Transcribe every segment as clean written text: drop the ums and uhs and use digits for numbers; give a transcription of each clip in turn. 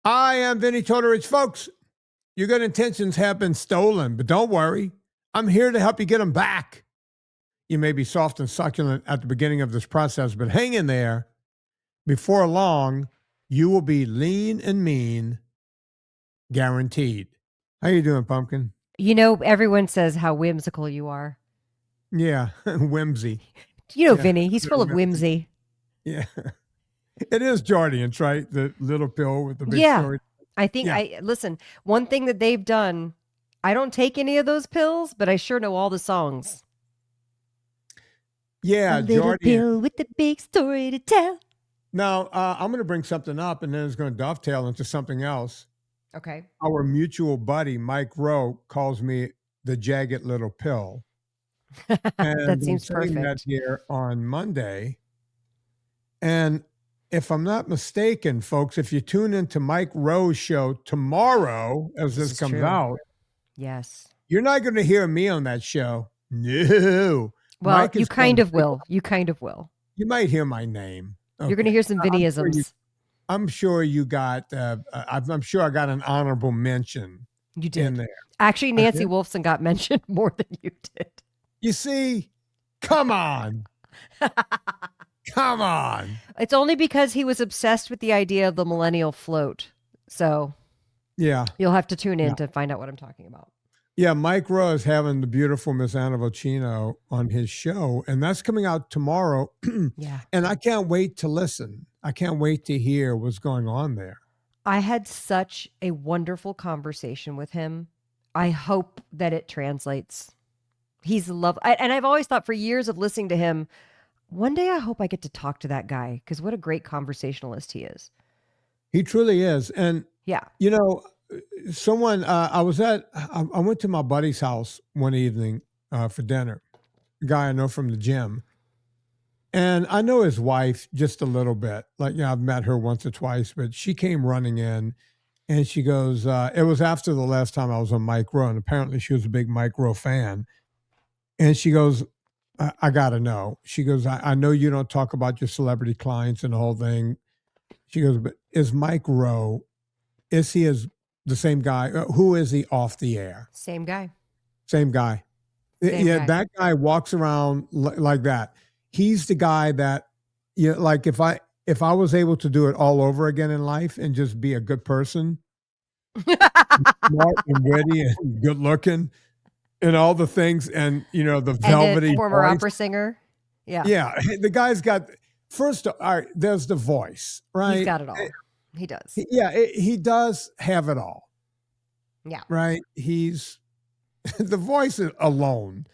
I am Vinnie Tortorich. Folks, your good intentions have been stolen, but don't worry. I'm here to help you get them back. You may be soft and succulent at the beginning of this process, but hang in there. Before long, you will be lean and mean, guaranteed. How you doing, Pumpkin? You know, everyone says how whimsical you are. Yeah, whimsy. You know, yeah. Vinny, he's full of whimsy. Yeah. It is Jardiance, right? The little pill with the big story. I think listen, one thing that they've done, I don't take any of those pills, but I sure know all the songs. Yeah, a little pill with the big story to tell. Now, I'm going to bring something up, and then it's going to dovetail into something else. Okay. Our mutual buddy, Mike Rowe, calls me the jagged little pill. And that seems perfect. That here on Monday. And if I'm not mistaken, folks, if you tune into Mike Rowe's show tomorrow, as this comes out, yes, you're not going to hear me on that show. No. Well, you kind of will. You kind of will. You might hear my name. Okay. You're going to hear some Vinnyisms. I'm sure you got. I'm sure I got an honorable mention. You did in there. Actually, Nancy Wolfson got mentioned more than you did. You see, come on. Come on. It's only because he was obsessed with the idea of the millennial float. So yeah, you'll have to tune in to find out what I'm talking about. Yeah, Mike Rowe is having the beautiful Miss Anna Vocino on his show, and that's coming out tomorrow. Yeah. And I can't wait to listen. I can't wait to hear what's going on there. I had such a wonderful conversation with him. I hope that it translates. He's loved, and I've always thought for years of listening to him, one day I hope I get to talk to that guy because what a great conversationalist he is. He truly is. And, yeah, you know, someone, I went to my buddy's house one evening for dinner, a guy I know from the gym. And I know his wife just a little bit. Like, I've met her once or twice, but she came running in and she goes, it was after the last time I was on Mike Rowe, and apparently she was a big Mike Rowe fan. And she goes, I got to know. She goes, I know you don't talk about your celebrity clients and the whole thing. She goes, but is Mike Rowe, is he the same guy? Who is he off the air? Same guy. Same guy. Guy. That guy walks around like that. He's the guy that, like if I was able to do it all over again in life and just be a good person, smart and witty and good looking, and all the things, and the velvety and former voice. Opera singer. Yeah. The guy's got all right, there's the voice, right? He's got it all. He does. He does have it all. Yeah. Right. He's the voice alone.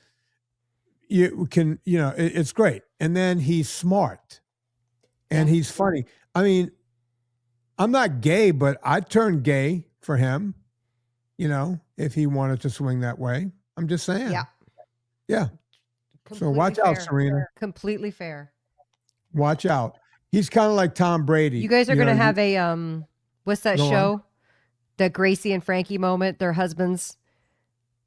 You can, it's great. And then he's smart and he's funny. I mean, I'm not gay, but I'd turn gay for him, if he wanted to swing that way. I'm just saying. Yeah. Yeah. Completely so watch fair. out, Serena. Completely fair. Watch out. He's kind of like Tom Brady. You guys are going to have a, what's that show? On. The Gracie and Frankie moment. Their husbands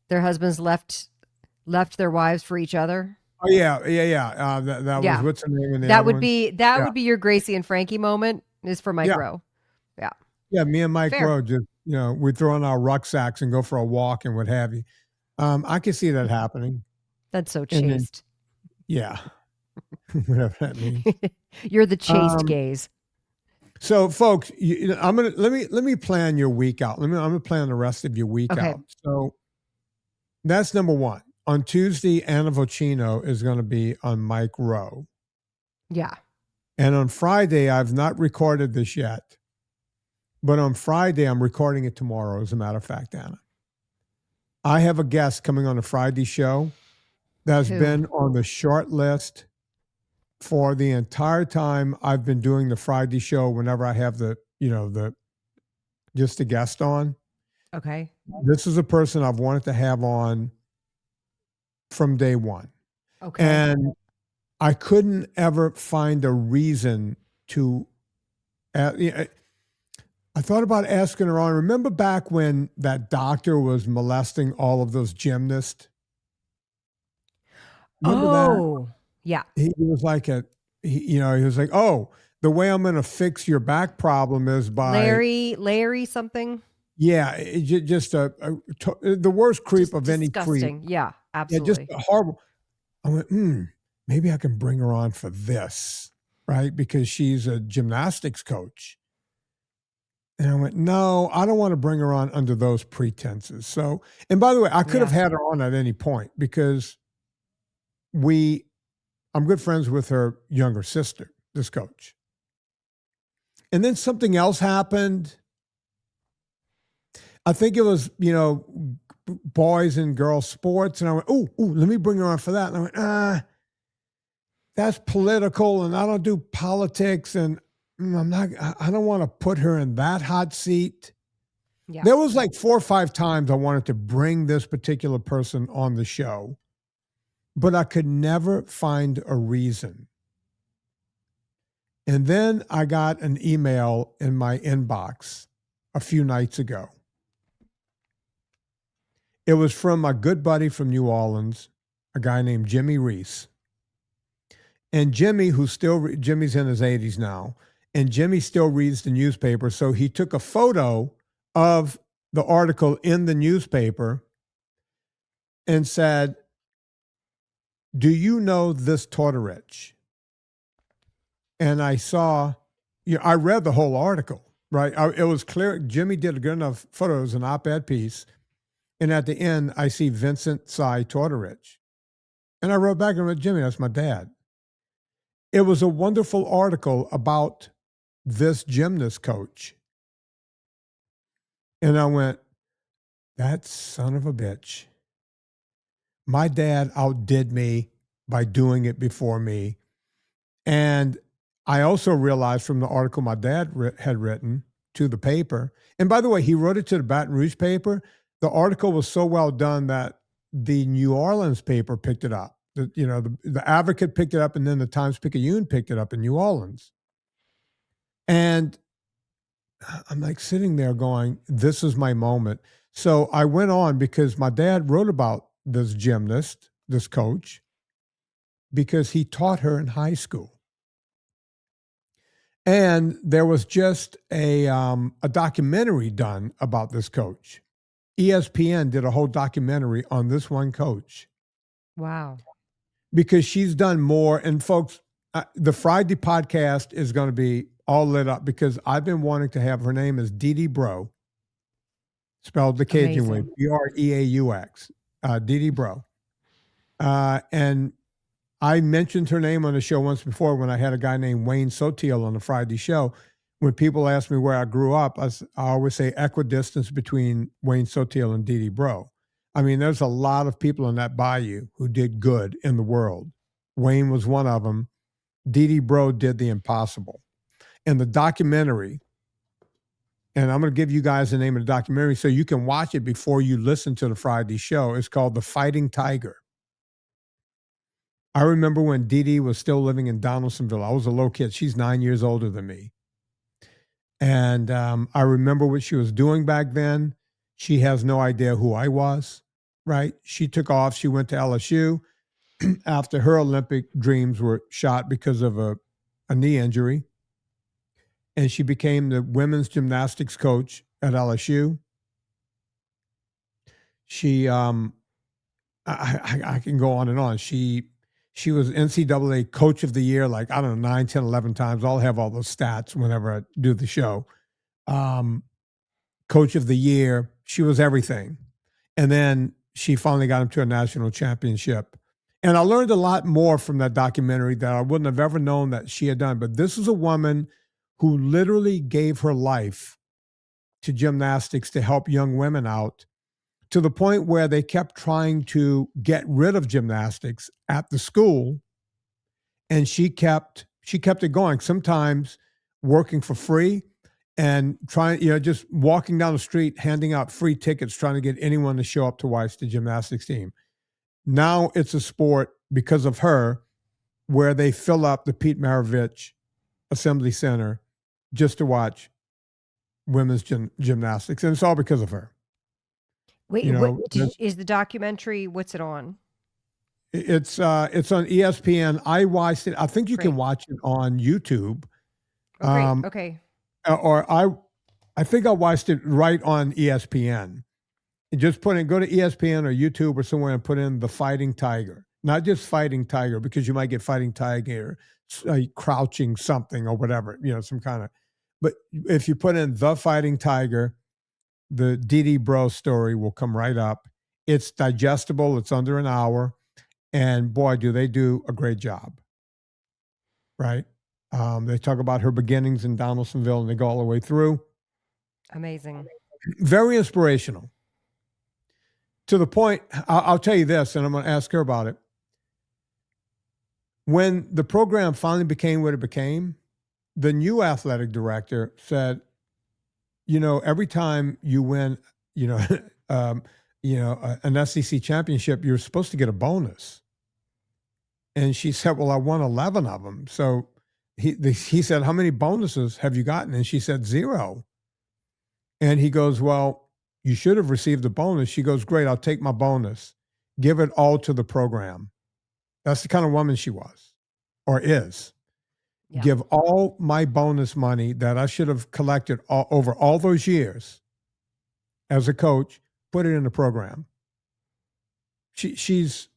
left their wives for each other. Oh yeah. That was, what's the name of the That would be your Gracie and Frankie moment is for Mike Rowe. Yeah. Yeah. Me and Mike Rowe just, we throw in our rucksacks and go for a walk and what have you. I can see that happening. That's so chaste. Yeah. Whatever that means. You're the chaste gaze. So folks, let me plan your week out. I'm gonna plan the rest of your week out. So that's number one. On Tuesday, Anna Vocino is going to be on Mike Rowe. Yeah. And on Friday, I've not recorded this yet, but on Friday, I'm recording it tomorrow, as a matter of fact, Anna. I have a guest coming on the Friday show that's been on the short list for the entire time I've been doing the Friday show. Whenever I have just a guest on. Okay. This is a person I've wanted to have on from day one. Okay. And I couldn't ever find a reason to, I thought about asking her on. Remember back when that doctor was molesting all of those gymnasts? Remember that? Yeah. He was like he was like, oh, the way I'm going to fix your back problem is by Larry something. Yeah, just the worst creep Just of any creep. disgusting. Yeah, Yeah, absolutely. just horrible. I went, maybe I can bring her on for this, right? Because she's a gymnastics coach. And I went, no, I don't want to bring her on under those pretenses. So, and by the way, I could have had her on at any point because I'm good friends with her younger sister, this coach. And then something else happened. I think it was, boys and girls sports. And I went, let me bring her on for that. And I went, that's political and I don't do politics. And I don't want to put her in that hot seat. Yeah. There was like 4 or 5 times I wanted to bring this particular person on the show, but I could never find a reason. And then I got an email in my inbox a few nights ago. It was from my good buddy from New Orleans, a guy named Jimmy Reese. And Jimmy, Jimmy's in his 80s now, and Jimmy still reads the newspaper. So he took a photo of the article in the newspaper and said, do you know this Tortorich? And I saw, I read the whole article, right? It was clear. Jimmy did a good enough photo. It was an op-ed piece. And at the end, I see Vincent Cy Tortorich. And I wrote back and went, Jimmy, that's my dad. It was a wonderful article about this gymnast coach. And I went, that son of a bitch. My dad outdid me by doing it before me. And I also realized from the article my dad had written to the paper, and by the way, he wrote it to the Baton Rouge paper. The article was so well done that the New Orleans paper picked it up. The Advocate picked it up, and then the Times-Picayune picked it up in New Orleans. And I'm like sitting there going, this is my moment. So I went on because my dad wrote about this gymnast, this coach, because he taught her in high school. And there was just a documentary done about this coach. ESPN did a whole documentary on this one coach. Wow. Because she's done more. And folks, the Friday podcast is going to be all lit up because I've been wanting to have, her name is Didi Breaux, spelled the Cajun way, Breaux, Didi Breaux. And I mentioned her name on the show once before when I had a guy named Wayne Sotil on the Friday show. When people ask me where I grew up, I always say equidistance between Wayne Sotil and Didi Breaux. I mean, there's a lot of people in that bayou who did good in the world. Wayne was one of them. Didi Breaux did the impossible. And the documentary, and I'm going to give you guys the name of the documentary so you can watch it before you listen to the Friday show. It's called The Fighting Tiger. I remember when Didi was still living in Donaldsonville. I was a little kid. She's 9 years older than me. And I remember what she was doing back then. She has no idea who I was, right? She took off. She went to LSU after her Olympic dreams were shot because of a knee injury. And she became the women's gymnastics coach at LSU. She, I can go on and on. She was NCAA Coach of the Year, like, I don't know, 9, 10, 11 times. I'll have all those stats whenever I do the show. Coach of the Year. She was everything. And then she finally got him to a national championship. And I learned a lot more from that documentary that I wouldn't have ever known that she had done. But this is a woman who literally gave her life to gymnastics to help young women out, to the point where they kept trying to get rid of gymnastics at the school. And she kept it going, sometimes working for free and trying, just walking down the street, handing out free tickets, trying to get anyone to show up to watch the gymnastics team. Now it's a sport because of her where they fill up the Pete Maravich Assembly Center just to watch women's gymnastics. And it's all because of her. Wait, is the documentary, what's it on? It's on ESPN. I watched it. I think you can watch it on YouTube. Oh, great. Um, Okay. or I think I watched it right on ESPN. And just go to ESPN or YouTube or somewhere and put in the Fighting Tiger, not just Fighting Tiger, because you might get Fighting Tiger, crouching something or whatever, some kind of. But if you put in the Fighting Tiger, the DD Breaux story will come right up. It's digestible. It's under an hour, and boy, do they do a great job. Right? They talk about her beginnings in Donaldsonville, and they go all the way through. Amazing. Very inspirational. To the point, I'll tell you this, and I'm going to ask her about it. When the program finally became what it became, the new athletic director said, every time you win, an SEC championship, you're supposed to get a bonus. And she said, well, I won 11 of them. So he said, how many bonuses have you gotten? And she said, 0. And he goes, well, you should have received a bonus. She goes, great, I'll take my bonus. Give it all to the program. That's the kind of woman she was or is. Yeah. Give all my bonus money that I should have collected over all those years as a coach, put it in the program. She's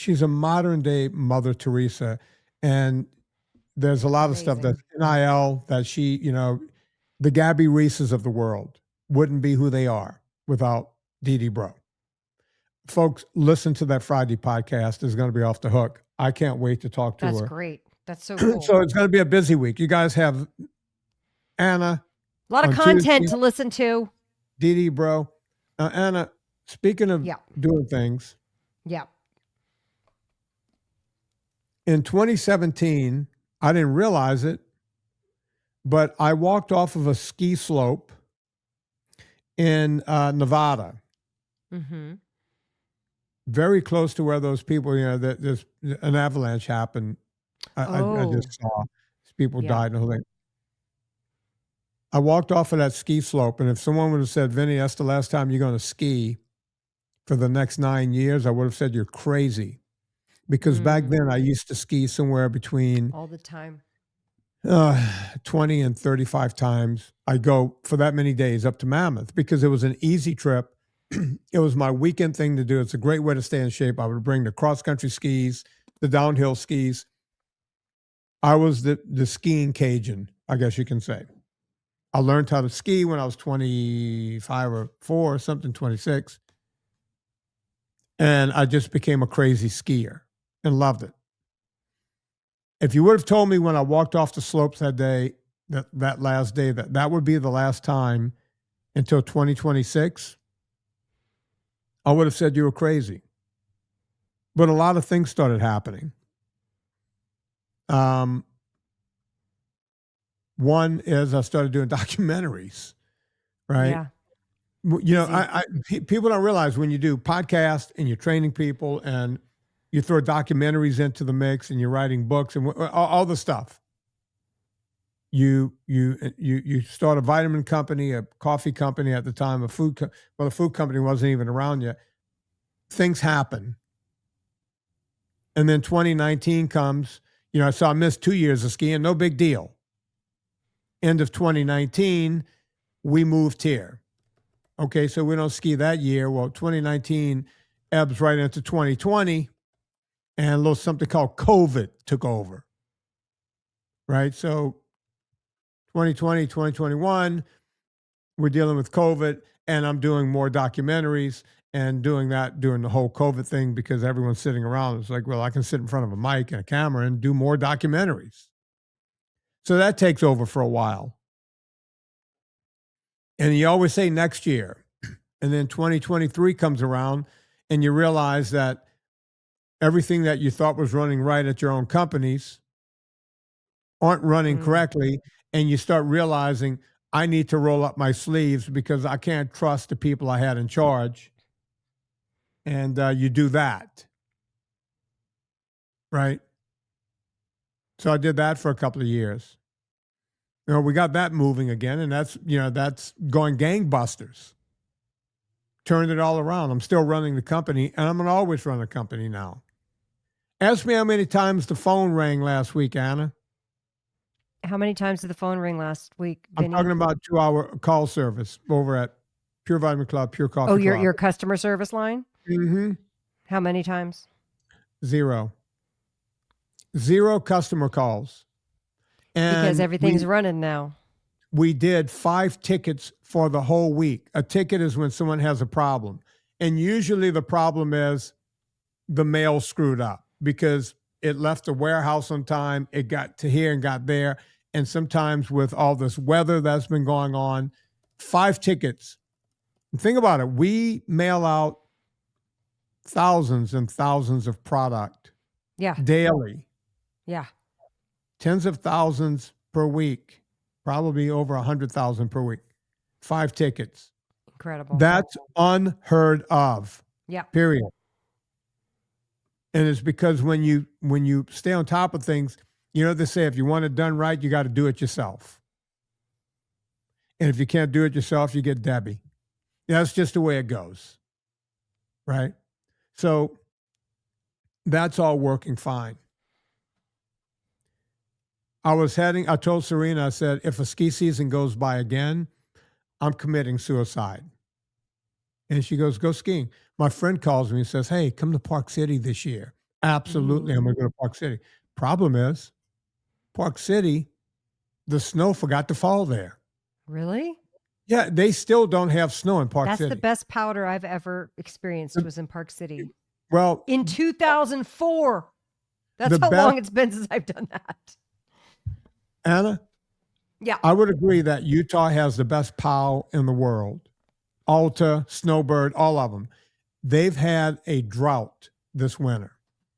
a modern day Mother Teresa. And there's a lot of stuff that's NIL that she, the Gabby Reeses of the world wouldn't be who they are without DD Breaux. Folks, listen to that Friday podcast. It's going to be off the hook. I can't wait to talk to her. That's great. That's so cool. So it's going to be a busy week. You guys have Anna. A lot of content to listen to. DD Breaux. Anna, speaking of doing things. Yeah. In 2017, I didn't realize it, but I walked off of a ski slope in Nevada. Mm-hmm. Very close to where those people, there's an avalanche happened. I just saw people died and the whole thing. I walked off of that ski slope, and if someone would have said, Vinnie, that's the last time you're going to ski for the next 9 years, I would have said, you're crazy. Because back then I used to ski somewhere between all the time 20 and 35 times. I go for that many days up to Mammoth because it was an easy trip. It was my weekend thing to do. It's a great way to stay in shape. I would bring the cross-country skis, the downhill skis. I was the skiing Cajun, I guess you can say. I learned how to ski when I was 25 or 4 or something, 26. And I just became a crazy skier and loved it. If you would have told me when I walked off the slopes that day, that last day, that would be the last time until 2026, I would have said you were crazy. But a lot of things started happening. One is I started doing documentaries, right? Yeah. People don't realize when you do podcasts and you're training people and you throw documentaries into the mix and you're writing books and all the stuff. You start a vitamin company, a coffee company at the time, the food company wasn't even around yet. Things happen. And then 2019 comes, so I missed 2 years of skiing, no big deal. End of 2019, we moved here. Okay, so we don't ski that year. Well, 2019 ebbs right into 2020, and a little something called COVID took over. Right? So 2020, 2021, we're dealing with COVID, and I'm doing more documentaries and doing the whole COVID thing because everyone's sitting around. It's like, well, I can sit in front of a mic and a camera and do more documentaries. So that takes over for a while. And you always say next year. And then 2023 comes around and you realize that everything that you thought was running right at your own companies aren't running correctly. And you start realizing I need to roll up my sleeves because I can't trust the people I had in charge. And you do that. Right? So I did that for a couple of years. We got that moving again, and that's going gangbusters. Turned it all around. I'm still running the company, and I'm going to always run a company now. Ask me how many times the phone rang last week, Anna. How many times did the phone ring last week, I'm Vinny? talking about 2-hour call service over at Pure Vitamin Club, Pure Coffee Oh, Club. your customer service line? Mm-hmm. How many times? 0 customer calls. And Because everything's running now. we did 5 tickets for the whole week. A ticket is when someone has a problem. And usually the problem is the mail screwed up because it left the warehouse on time. It got to here and got there. And sometimes with all this weather that's been going on, 5 tickets. And think about it. We mail out thousands and thousands of product daily. Yeah. Tens of thousands per week, probably over 100,000 per week. 5 tickets. Incredible. That's unheard of. Yeah. Period. And it's because when you stay on top of things, you know, they say if you want it done right, you got to do it yourself. And if you can't do it yourself, you get Debbie. That's just the way it goes. Right? So that's all working fine. I told Serena, I said, if a ski season goes by again, I'm committing suicide. And she goes, go skiing. My friend calls me and says, hey, come to Park City this year. Absolutely, I'm going to go to Park City. Problem is, Park City, the snow forgot to fall there. Really? Yeah, they still don't have snow in Park City. That's the best powder I've ever experienced was in Park City. Well, in 2004. That's how long it's been since I've done that. Anna? Yeah. I would agree that Utah has the best POW in the world. Alta, Snowbird, all of them. They've had a drought this winter.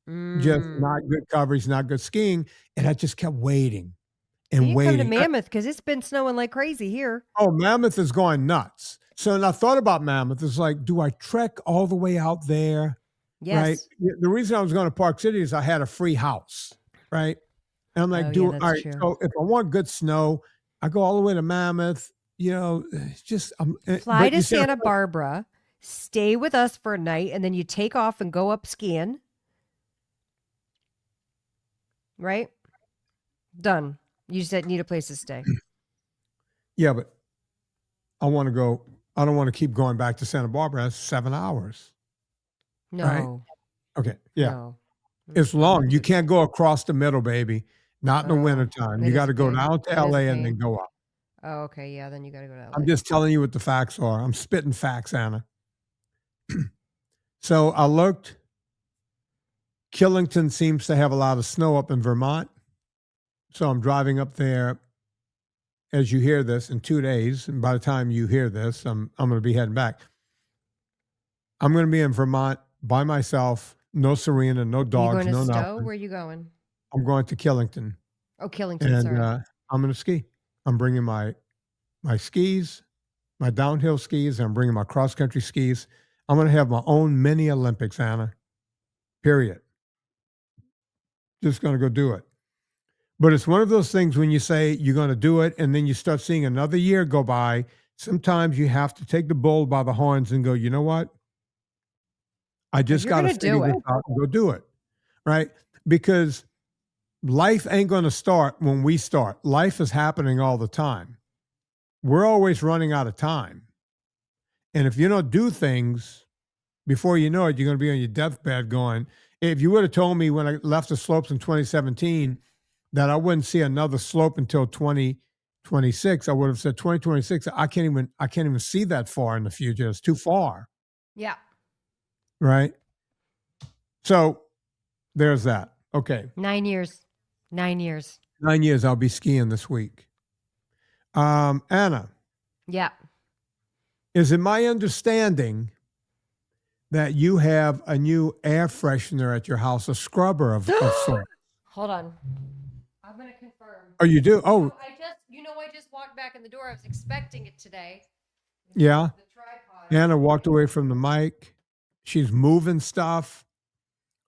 Just not good coverage, not good skiing. And I just kept waiting and waiting. Come to Mammoth because it's been snowing like crazy here. Oh, Mammoth is going nuts. So and I thought about Mammoth. It's like, do I trek all the way out there? Yes. Right. The reason I was going to Park City is I had a free house. Right. And I'm like, all right. True. So if I want good snow, I go all the way to Mammoth. You know, just fly to Santa Barbara, stay with us for a night, and then you take off and go up skiing. Right? Done. You just need a place to stay. Yeah, but I want to go. I don't want to keep going back to Santa Barbara. That's 7 hours. No. Right? Okay. Yeah. No. It's long. You can't go across the middle, baby. Not in the wintertime. You got to go down to LA and then go up. Oh, okay. Yeah, then you got to go to LA. I'm just telling you what the facts are. I'm spitting facts, Anna. So I looked. Killington seems to have a lot of snow up in Vermont. So I'm driving up there as you hear this in 2 days. And by the time you hear this, I'm going to be heading back. I'm going to be in Vermont by myself. No Serena, no dogs, no nothing. Where are you going? I'm going to Killington. Oh, Killington, sorry. I'm going to ski. I'm bringing my skis, my downhill skis. I'm bringing my cross-country skis. I'm going to have my own mini Olympics, Anna. Period. Just going to go do it. But it's one of those things when you say you're going to do it and then you start seeing another year go by, sometimes you have to take the bull by the horns and go, you know what? I just got to figure this out and go do it. Right? Because life ain't going to start when we start. Life is happening all the time. We're always running out of time. And if you don't do things, before you know it, you're going to be on your deathbed going, if you would have told me when I left the slopes in 2017 that I wouldn't see another slope until 2026, I would have said 2026. I can't even see that far in the future. It's too far. Yeah. Right. So there's that. Okay. 9 years. 9 years. 9 years. I'll be skiing this week. Anna. Yeah. Is it my understanding that you have a new air freshener at your house, a scrubber of sorts? Hold on. I'm going to confirm. Oh, you do? Oh. I just walked back in the door. I was expecting it today. Yeah. The tripod. Anna walked away from the mic. She's moving stuff.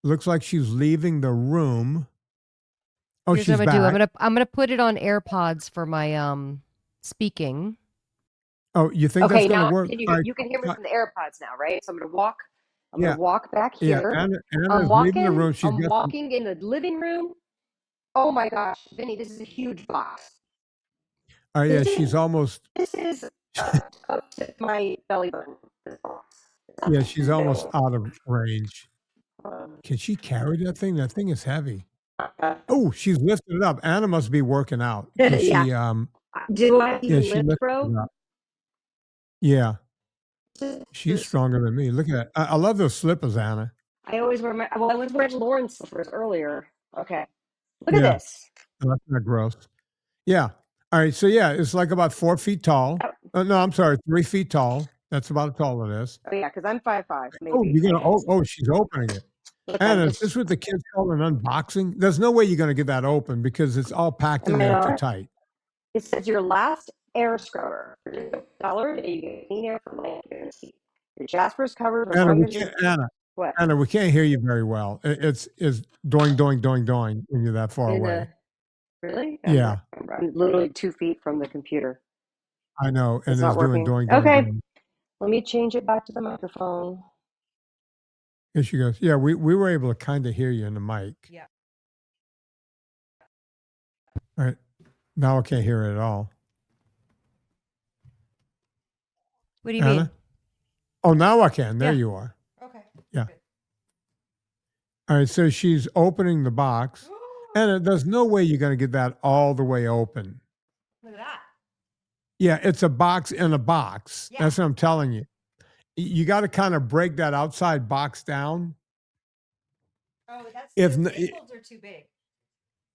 Looks like she's leaving the room. Oh, Here's she's what back. I'm gonna put it on AirPods for my speaking. Oh, you think that's going to work? You can hear me from the AirPods now, right? So I'm gonna walk. I'm gonna walk back Yeah, here. Anna's leaving the room. I'm walking in the living room. Oh my gosh, Vinny, this is a huge box. Oh yeah, she's almost. This is up to my belly button. This box. Yeah, she's almost out of range. Can she carry that thing? That thing is heavy. Oh, she's lifted it up. Anna must be working out. Yeah. She Do I even she lift, lifted bro? it up. Yeah. She's stronger than me. Look at that. I love those slippers, Anna. I always wear I was wearing Lauren's slippers earlier. Okay. Look Yeah. at this. Oh, that's not gross. Yeah. All right. So yeah, it's like about 4 feet tall. No, I'm sorry, 3 feet tall. That's about as tall it is. Oh yeah, because I'm 5'5". Maybe. Oh, you're gonna. Oh, she's opening it. Anna, is this what the kids call an unboxing? There's no way you're gonna get that open because it's all packed in there too tight. It says your last air scrubber. $1 that you get clean air from land. Your Jaspr's covered. Anna, we can't hear you very well. It's doing when you're that far away. Really? Yeah. I'm literally 2 feet from the computer. I know, and it's doing Okay. Let me change it back to the microphone. Here she goes. Yeah, we were able to kind of hear you in the mic. Yeah. All right. Now I can't hear it at all. What do you mean? Oh, now I can. There you are. Okay. Yeah. Good. All right. So she's opening the box. And there's no way you're going to get that all the way open. Look at that. Yeah, it's a box in a box. Yeah. That's what I'm telling you. You got to kind of break that outside box down. Oh, the staples are too big.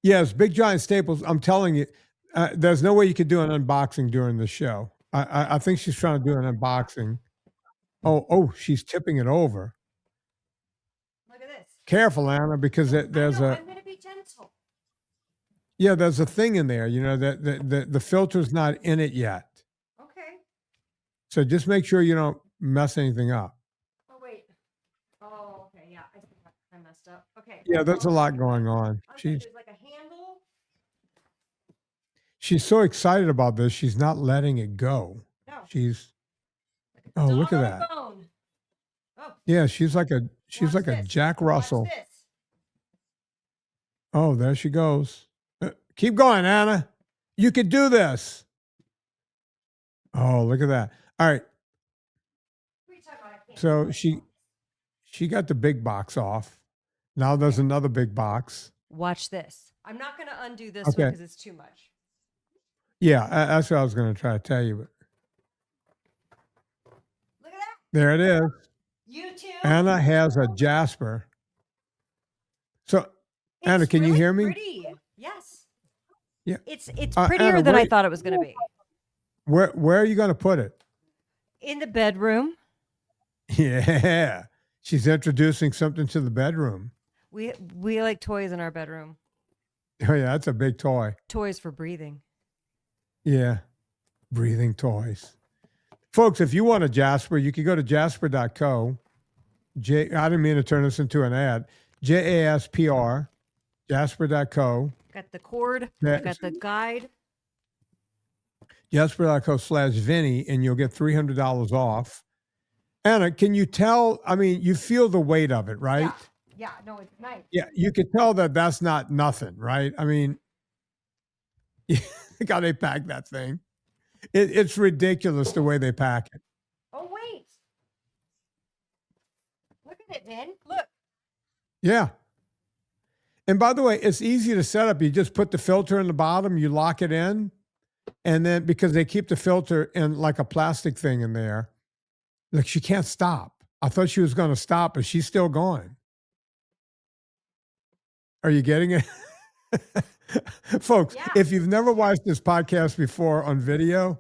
Yes, big giant staples. I'm telling you, there's no way you could do an unboxing during the show. I think she's trying to do an unboxing. Oh, she's tipping it over. Look at this. Careful, Anna, because there's I'm going to be gentle. Yeah, there's a thing in there, that the filter's not in it yet. Okay. So just make sure you don't mess anything up. Oh, wait. Oh, okay. Yeah, I messed up. Okay. Yeah, there's a lot going on. There's like a handle. She's so excited about this, she's not letting it go. No. She's look at that. Oh. Yeah, she's like a Jack Russell. Watch this. Oh, there she goes. Keep going, Anna. You could do this. Oh, look at that. All right. So she got the big box off. Now there's another big box. Watch this. I'm not going to undo this one because it's too much. Yeah, that's what I was going to try to tell you. But look at that. There it is. You too. Anna has a Jaspr. So, Anna, can you hear me? Pretty. Yes. Yeah. It's prettier than I thought it was going to be. Where are you going to put it? In the bedroom. Yeah. She's introducing something to the bedroom. We like toys in our bedroom. Oh yeah, that's a big toy. Toys for breathing. Yeah. Breathing toys. Folks, if you want a Jaspr, you can go to jaspr.co. I didn't mean to turn this into an ad. JASPR, jaspr.co. Got the cord. Got the guide. Jaspr.co/Vinnie, and you'll get $300 off. Anna, can you tell? I mean, you feel the weight of it, right? Yeah. No, it's nice. Yeah, you can tell that that's not nothing, right? I mean, look how they pack that thing. It's ridiculous the way they pack it. Oh, wait. Look at it, man. Look. Yeah. And by the way, it's easy to set up. You just put the filter in the bottom, you lock it in, and then because they keep the filter in like a plastic thing in there, like she can't stop. I thought she was going to stop, but she's still going. Are you getting it? Folks, if you've never watched this podcast before on video,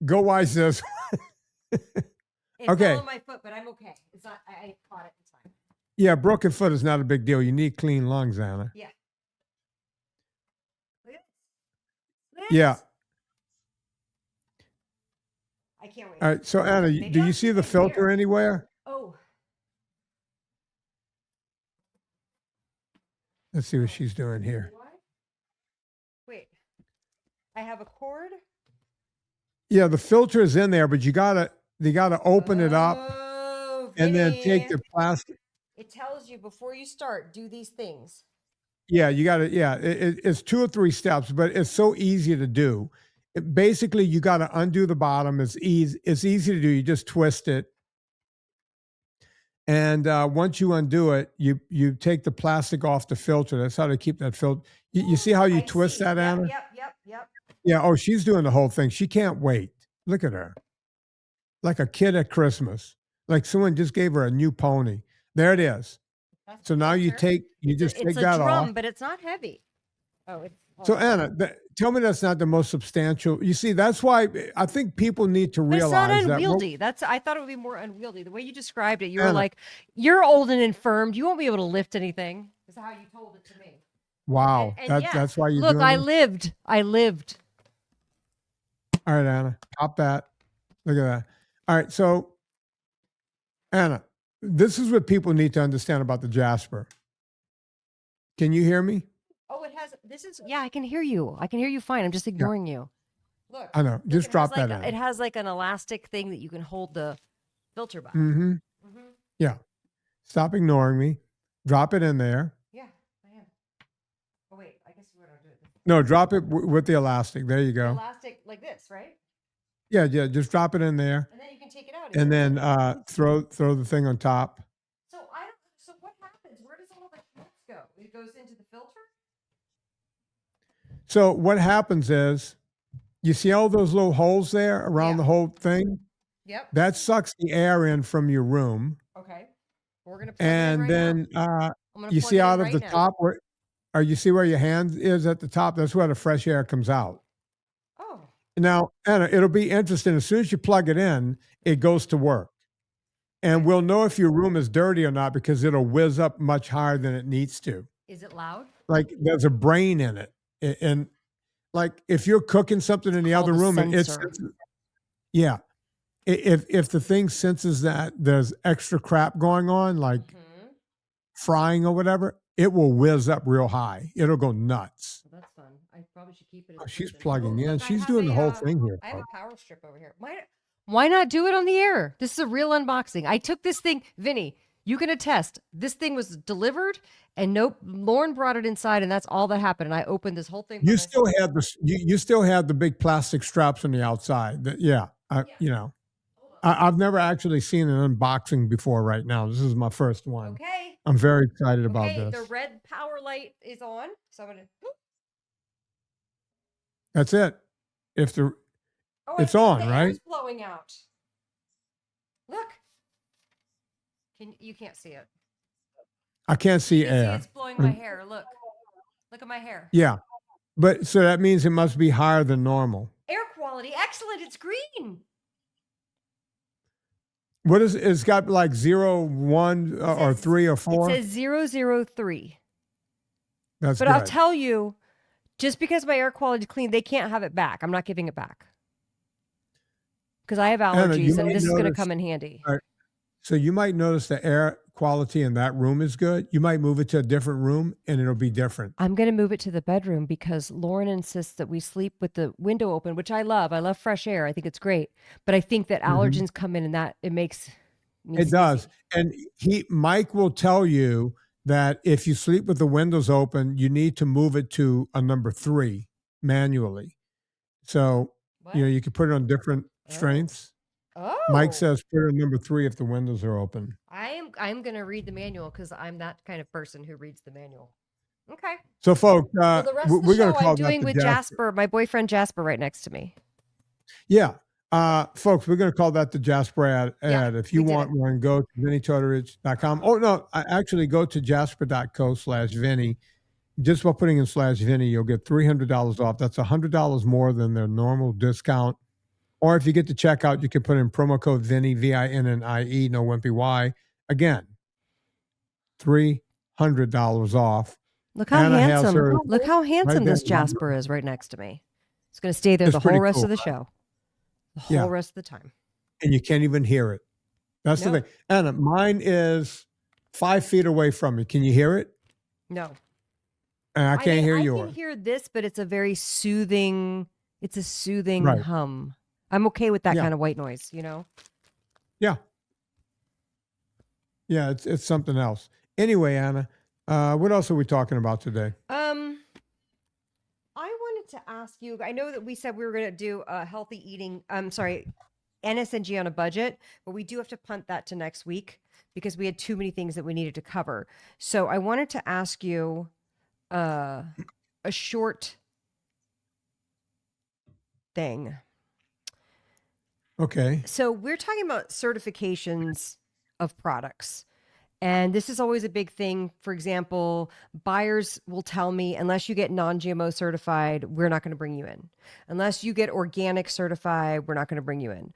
go watch this. It fell on my foot, but I'm okay. It's not. I caught it. It's fine. Yeah, broken foot is not a big deal. You need clean lungs, Anna. Yeah. Look at this. Yeah. I can't wait. All right. So, Anna, do you see the filter anywhere? Oh. Let's see what she's doing here. Wait. I have a cord. Yeah, the filter is in there, but you gotta open it up and then take the plastic. It tells you before you start, do these things. Yeah, you got to. Yeah, it's 2 or 3 steps, but it's so easy to do. Basically, you got to undo the bottom. It's easy. It's easy to do. You just twist it, and once you undo it, you take the plastic off the filter. That's how to keep that filter. You see how you twist that, Anna? Yep. Yeah. Oh, she's doing the whole thing. She can't wait. Look at her, like a kid at Christmas. Like someone just gave her a new pony. There it is. That's So the now you filter. take just take It's a that drum, off. but it's not heavy. Oh, it's So Anna, tell me that's not the most substantial. You see, that's why I think people need to But it's not realize that. unwieldy. I thought it would be more unwieldy. The way you described it, you were Anna, like, "You're old and infirmed. You won't be able to lift anything." Is how you told it to me. wow, And yeah, that's why you're look, doing I this? lived. I lived. All right, Anna, pop that. Look at that. All right, so Anna, this is what people need to understand about the Jaspr. Can you hear me? Oh, it has. This is. Yeah, I can hear you. I can hear you fine. I'm just Yeah, ignoring you. Look, I know. Just it has drop like that it in. has like an elastic thing that you can hold the filter by. Mm-hmm. Mm-hmm. Yeah. Stop ignoring me. Drop it in there. Yeah, I am. Oh wait, I guess we're gonna do it. No, drop it with the elastic. There you go. Elastic like this, right? Yeah, just drop it in there, And then you can take it out. and then throw the thing on top. So So what happens? Where does all the heat go? It goes into the filter. So what happens is, you see all those little holes there around Yeah. the whole thing? Yep. That sucks the air in from your room. Okay. We're gonna plug it in And right then now. I'm gonna you plug see it in out of right the now. top or you see where your hand is at the top? That's where the fresh air comes out. Oh, Now, Anna, it'll be interesting. As soon as you plug it in, it goes to work. And okay. we'll know if your room is dirty or not because it'll whiz up much higher than it needs to. Is it loud? Like there's a brain in it. And like if you're cooking something in the Called other a room, it's sensor. yeah. If the thing senses that there's extra crap going on, like Mm-hmm. frying or whatever, it will whiz up real high. It'll go nuts. Well, that's fun. I probably should keep it. Oh, In she's person. plugging in. Look, I She's have doing the whole a. thing here, I have folks. a power strip over here. Why not do it on the air? This is a real unboxing. I took this thing, Vinny. You can attest. This thing was delivered, and nope, Lauren brought it inside, and that's all that happened. And I opened this whole thing. by You myself. still have you still have the big plastic straps on the outside. Yeah, Yeah. you know, Hold on. I've never actually seen an unboxing before. Right now, this is my first one. Okay. I'm very excited about Okay. The this. red power light is on. So I'm gonna. That's it. If the Oh, I It's think on, the right? air's blowing out. Look. You can't see it. I can't see You can see air. it's blowing my hair. Look. Look at my hair. Yeah, but so that means it must be higher than normal. Air quality, excellent. It's green. What is it's got like 0, 1, It or says 3 or it 4? says 003. That's But I'll good. tell you, just because my air quality is clean, they can't have it back. I'm not giving it back because I have Anna, you allergies, and might this is going to notice. come in handy. All right, so you might notice the air quality in that room is good. You might move it to a different room and it'll be different. I'm going to move it to the bedroom because Lauren insists that we sleep with the window open, which I love. I love fresh air. I think it's great. But I think that Mhm. allergens come in and that it makes me It does. sneezy. And Mike will tell you that if you sleep with the windows open, you need to move it to a number 3 manually. So, What? you can put it on different Oh. strengths. Mike Oh, says put it on number 3 if the windows are open. I'm going to read the manual because I'm that kind of person who reads the manual. Okay. So, folks, Well, the rest of the we're going show to call I'm doing that the with Jaspr. Jaspr, my boyfriend Jaspr right next to me. Yeah. Folks, we're going to call that the Jaspr ad. Yeah, If you we did want it. one, go to VinnieTortorich.com. Oh, no, I actually go to Jaspr.co/Vinnie. Just by putting in /Vinnie, you'll get $300 off. That's $100 more than their normal discount. Or if you get to checkout, you can put in promo code Vinnie, VINNIE, no wimpy Y. Again, $300 off. Look how Anna has handsome. her Look how handsome there this in the room. Jaspr is right next to me. It's going to stay there It's the pretty whole rest cool, of the right? show. The whole Yeah. rest of the time. And you can't even hear it. That's the Nope. thing. Anna, mine is 5 feet away from me. Can you hear it? No. And I can't hear I yours. can hear this, but it's a very soothing, it's a soothing Right. hum. I'm okay with that Yeah. kind of white noise, you know? Yeah. Yeah, it's something else. Anyway, Anna, What else are we talking about today? I wanted to ask you, I know that we said we were going to do a healthy eating, NSNG on a budget, but we do have to punt that to next week because we had too many things that we needed to cover. So I wanted to ask you a short thing. Okay. So we're talking about certifications of products. And this is always a big thing. For example, buyers will tell me, unless you get non-GMO certified, we're not going to bring you in. Unless you get organic certified, we're not going to bring you in.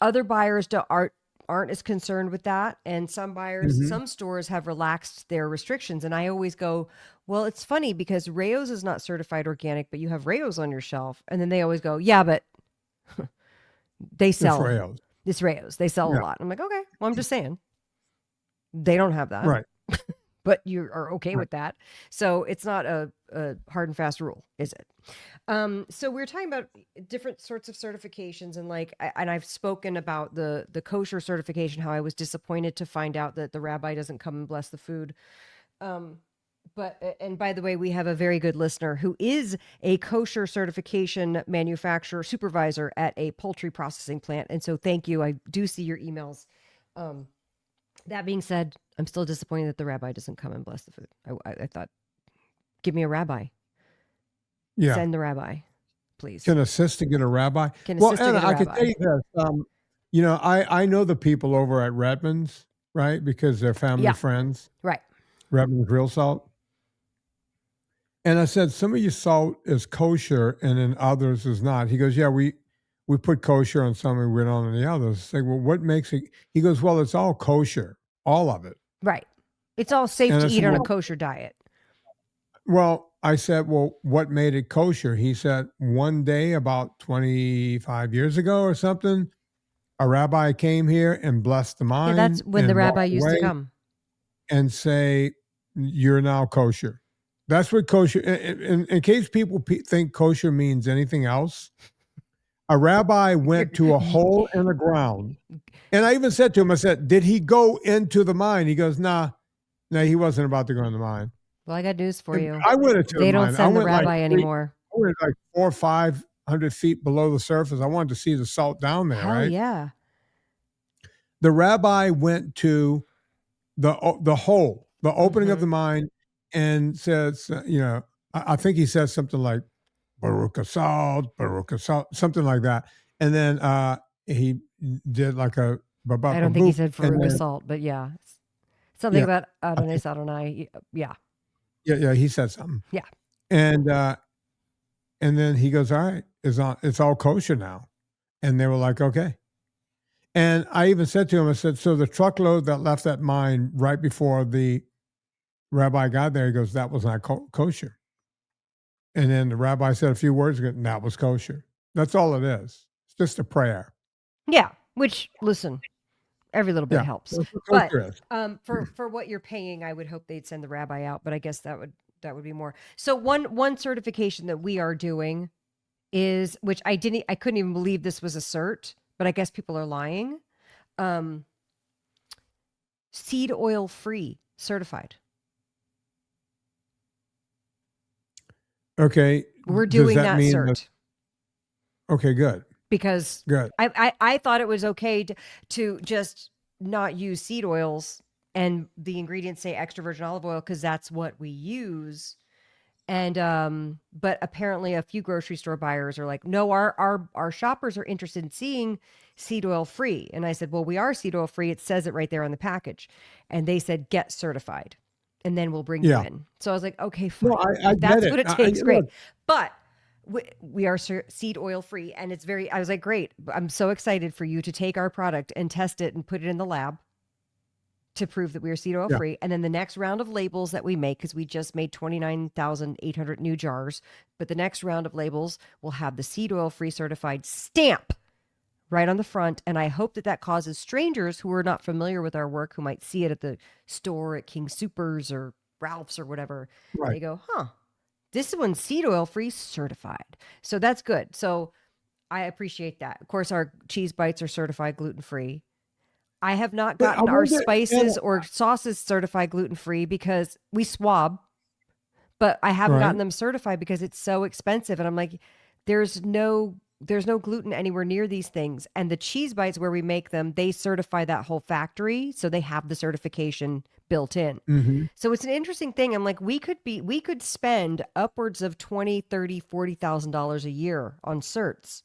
Other buyers aren't as concerned with that. And some buyers, some stores have relaxed their restrictions. And I always go, well, it's funny because Rao's is not certified organic, but you have Rao's on your shelf. And then they always go, yeah, but they sell Rao's. It's Rao's. They sell a lot. I'm like, okay, well, I'm just saying. They don't have that. Right. But you are okay with that. So it's not a hard and fast rule, is it? So we're talking about different sorts of certifications and and I've spoken about the kosher certification, how I was disappointed to find out that the rabbi doesn't come and bless the food. And by the way, we have a very good listener who is a kosher certification manufacturer supervisor at a poultry processing plant. And so thank you. I do see your emails. That being said, I'm still disappointed that the rabbi doesn't come and bless the food. I thought, give me a rabbi. Yeah. Send the rabbi, please. Can assist to get a rabbi. Can Well, assist to and get a I can rabbi. tell you this. I know the people over at Redmond's, right? Because they're family friends. Right. Redmond's Real Salt. And I said, some of your salt is kosher and then others is not. He goes, yeah, we put kosher on some and we don't on the others. I say, well, what makes it? He goes, well, it's all kosher, all of it. Right. It's all safe And to I eat said, on a well, kosher diet. Well, I said, well, what made it kosher? He said, one day about 25 years ago or something, a rabbi came here and blessed the mine. Yeah, that's when the rabbi used to come. And say, you're now kosher. That's what kosher, in case people think kosher means anything else, a rabbi went to a hole in the ground. And I even said to him, I said, did he go into the mine? He goes, nah, he wasn't about to go in the mine. Well, I got news for you. I went into They the mine. don't send the rabbi anymore. I went like 400 or 500 feet below the surface. I wanted to see the salt down there, Hell right? yeah. The rabbi went to the hole, the opening of the mine, and says, I think he said something like, Baruch salt, something like that. And then he did like a... I don't think he said Baruch salt, but yeah. Something about Adonai. Yeah. Yeah, he said something. Yeah. And then he goes, all right, it's all kosher now. And they were like, okay. And I even said to him, I said, so the truckload that left that mine right before the rabbi got there, he goes, that was not kosher. And then the rabbi said a few words ago, and that was kosher. That's all it is. It's just a prayer. Yeah, which, listen, every little bit helps. But for what you're paying, I would hope they'd send the rabbi out, but I guess that would be more. So one certification that we are doing is, which I couldn't even believe this was a cert, but I guess people are lying. Seed oil free certified. Okay. We're doing that cert. Okay, good. Because good. I thought it was okay to just not use seed oils and the ingredients say extra virgin olive oil because that's what we use. And but apparently a few grocery store buyers are like, no, our shoppers are interested in seeing seed oil free. And I said, well, we are seed oil free. It says it right there on the package. And they said, get certified. And then we'll bring you in. So I was like, okay, fine. Well, I that's get what it takes. Great. Look. But we are seed oil free. And it's I was like, great. I'm so excited for you to take our product and test it and put it in the lab to prove that we are seed oil free. And then the next round of labels that we make, because we just made 29,800 new jars, but the next round of labels will have the seed oil free certified stamp right on the front. And I hope that causes strangers who are not familiar with our work, who might see it at the store at King Soopers or Ralph's or whatever. Right. They go, this one's seed oil free certified. So that's good. So I appreciate that. Of course, our cheese bites are certified gluten free. I have not But I gotten our wonder, and, spices or sauces certified gluten-free because we swab, but I haven't right? gotten them certified because it's so expensive. And I'm like, there's no gluten anywhere near these things. And the cheese bites where we make them, they certify that whole factory. So they have the certification built in. Mm-hmm. So it's an interesting thing. I'm like, we could spend upwards of $20, $30, $40,000 a year on certs.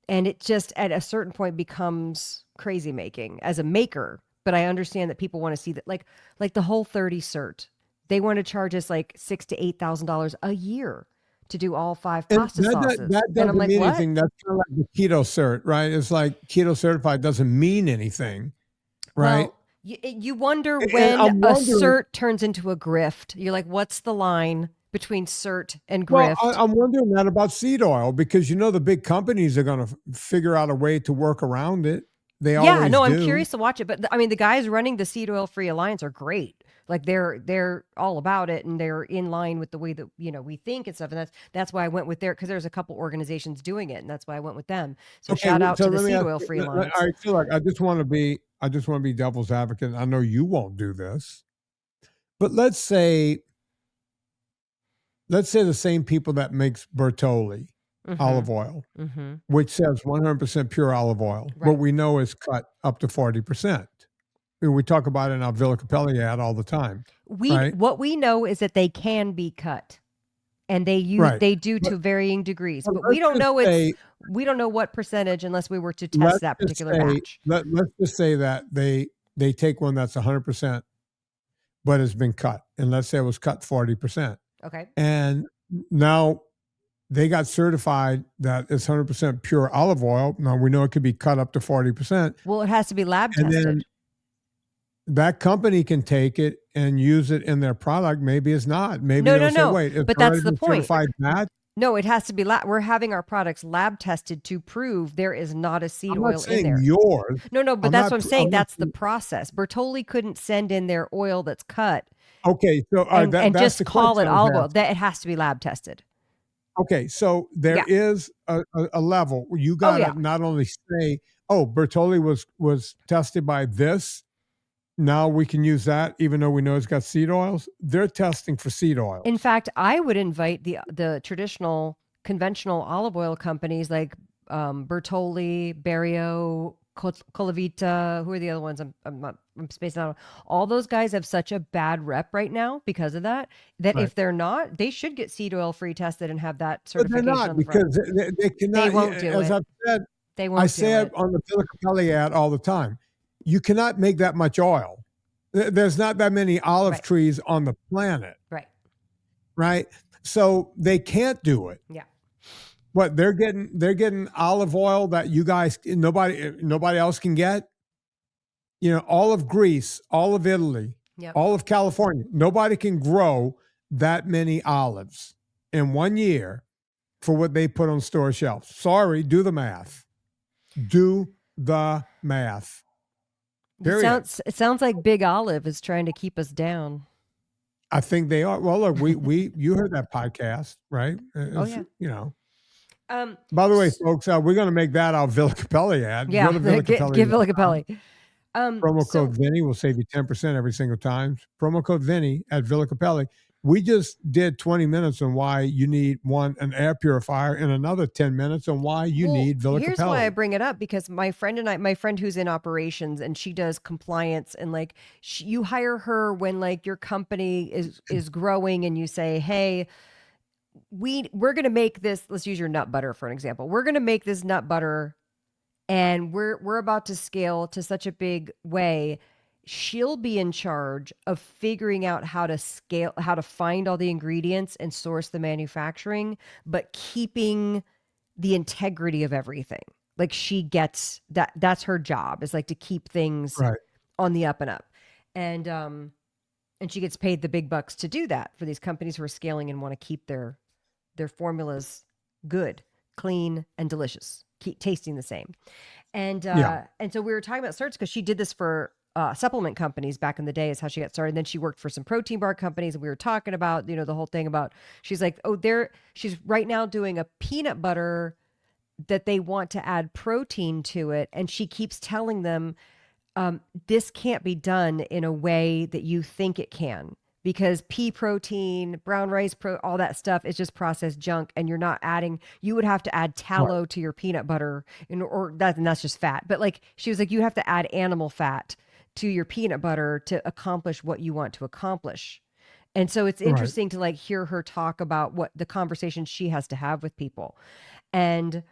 And it just at a certain point becomes crazy making as a maker. But I understand that people want to see that, like the whole 30 cert. They want to charge us like $6,000 to $8,000 a year to do all 5 And pasta sauces. that And I'm doesn't like, mean what? anything. That's kind of like the keto cert, right? It's like keto certified doesn't mean anything, right? Well, you wonder And when I'm a wondering, cert turns into a grift. You're like, what's the line between cert and well, grift? I'm wondering that about seed oil because the big companies are going to figure out a way to work around it. They Yeah, always no, I'm do. curious to watch it. But I mean, the guys running the Seed Oil Free Alliance are great. Like they're all about it and they're in line with the way that we think and stuff. And that's why I went with because there's a couple organizations doing it, and that's why I went with them. So Okay, shout out so to the let me Seed ask Oil you. Free Alliance. I feel like I just want to be devil's advocate. I know you won't do this, but let's say the same people that makes Bertolli olive oil, which says 100% pure olive oil, Right. what we know is cut up to 40%. We talk about it in our Villa Capelli ad all the time. Right? What we know is that they can be cut, and they Right. do to varying degrees, but let's we don't just know say, we don't know what percentage unless we were to test let's that just particular say, batch. let's just say that they take one that's 100%, but has been cut, and let's say it was cut 40%, Okay. and now they got certified that it's 100% pure olive oil. Now we know it could be cut up to 40%. Well, it has to be lab And tested. then that company can take it and use it in their product. Maybe it's not. Maybe they'll say, wait, it's but that's already the been point. certified batch. No, it has to be we're having our products lab tested to prove there is not a seed I'm oil not saying in there. yours. No, but I'm that's not- what I'm saying. I'm not- That's the process. Bertolli couldn't send in their oil that's cut Okay, so and that's just the call it question I was olive oil. asking. That it has to be lab tested. Okay, so there is a level where you got to not only say, oh, Bertolli was tested by this, now we can use that, even though we know it's got seed oils. They're testing for seed oils. In fact, I would invite the traditional conventional olive oil companies like Bertolli, Breaux, Colavita. Who are the other ones? I'm spacing out. All those guys have such a bad rep right now because of that. That Right. if they're not, they should get seed oil free tested and have that But they're certification not, on the front. because they cannot. They won't do As it. I've said, They won't I do say it. on the Villa Capelli ad all the time, you cannot make that much oil. There's not that many olive Right. trees on the planet, Right. right? So they can't do it. Yeah. What they're getting olive oil that you guys nobody else can get. All of Greece, all of Italy, Yep. all of California. Nobody can grow that many olives in 1 year for what they put on store shelves. Sorry, do the math. Do the math. Period. It sounds like Big Olive is trying to keep us down. I think they are. Well, look, you heard that podcast, right? Oh, yeah. By the way, folks, we're going to make that our Villa Capelli ad. Yeah, Go to Villa give Villa Capelli. Promo code Vinnie will save you 10% every single time. Promo code Vinnie at Villa Capelli. We just did 20 minutes on why you need an air purifier and another 10 minutes on why you need Villa Here's Capelli. why I bring it up, because my friend who's in operations and she does compliance, and like you hire her when like your company is growing and you say, hey, we're going to make this, let's use your nut butter for an example. We're going to make this nut butter and we're about to scale to such a big way. She'll be in charge of figuring out how to scale, how to find all the ingredients and source the manufacturing, but keeping the integrity of everything. Like she gets that's her job, is like to keep things on the up and up. And she gets paid the big bucks to do that for these companies who are scaling and want to keep their formulas good, clean, and delicious, keep tasting the same. And so we were talking about certs because she did this for supplement companies back in the day, is how she got started. And then she worked for some protein bar companies, and we were talking about, the whole thing about, she's like, she's right now doing a peanut butter that they want to add protein to it. And she keeps telling them, this can't be done in a way that you think it can, because pea protein, brown rice, all that stuff is just processed junk, and you're not adding. You would have to add tallow to your peanut butter, and that's just fat. But like she was like, you have to add animal fat to your peanut butter to accomplish what you want to accomplish. And so it's interesting to like hear her talk about what the conversation she has to have with people. And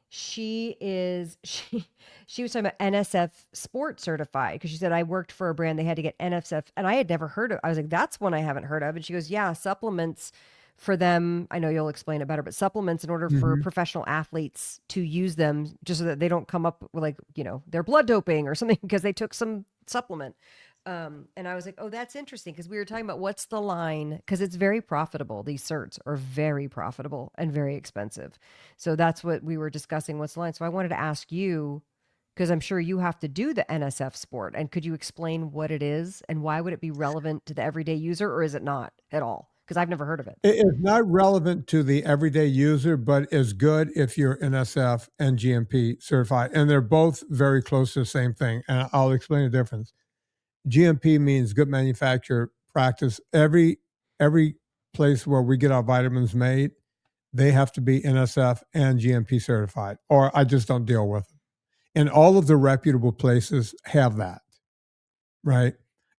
she was talking about NSF sport certified, because she said, I worked for a brand, they had to get NSF, and I had never heard of. I was like, that's one I haven't heard of. And she goes, yeah, supplements for them. I know you'll explain it better, but supplements in order for professional athletes to use them, just so that they don't come up with like, their blood doping or something because they took some supplement. And I was like, oh, that's interesting, because we were talking about what's the line, because it's very profitable. These certs are very profitable and very expensive. So that's what we were discussing. What's the line? So I wanted to ask you, because I'm sure you have to do the NSF sport, and could you explain what it is and why would it be relevant to the everyday user, or is it not at all? Because I've never heard of it. It is not relevant to the everyday user, but is good if you're NSF and GMP certified. And they're both very close to the same thing. And I'll explain the difference. GMP means good manufacturer practice. Every place where we get our vitamins made, they have to be NSF and GMP certified, or I just don't deal with them. And all of the reputable places have that, right?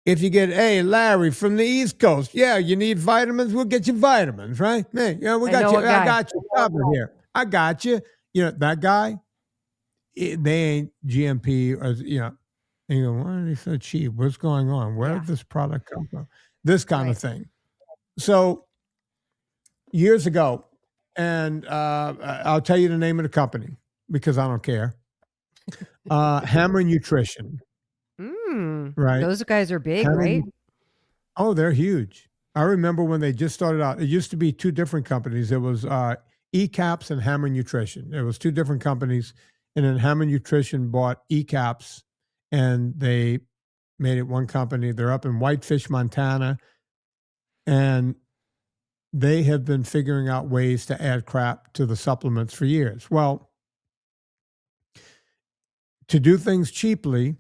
If you get, hey, Larry from the East Coast, yeah, you need vitamins, we'll get you vitamins, right? Hey, we got you. I got you covered here. I got you. That guy, they ain't GMP, or, and you go, why are they so cheap? What's going on? Where did this product come from? This kind of thing. So years ago, and I'll tell you the name of the company because I don't care. Hammer Nutrition. Right. Those guys are big, right? Oh, they're huge. I remember when they just started out, it used to be two different companies. It was ECAPS and Hammer Nutrition. It was two different companies. And then Hammer Nutrition bought ECAPS, and they made it one company. They're up in Whitefish, Montana. And they have been figuring out ways to add crap to the supplements for years. Well, to do things cheaply,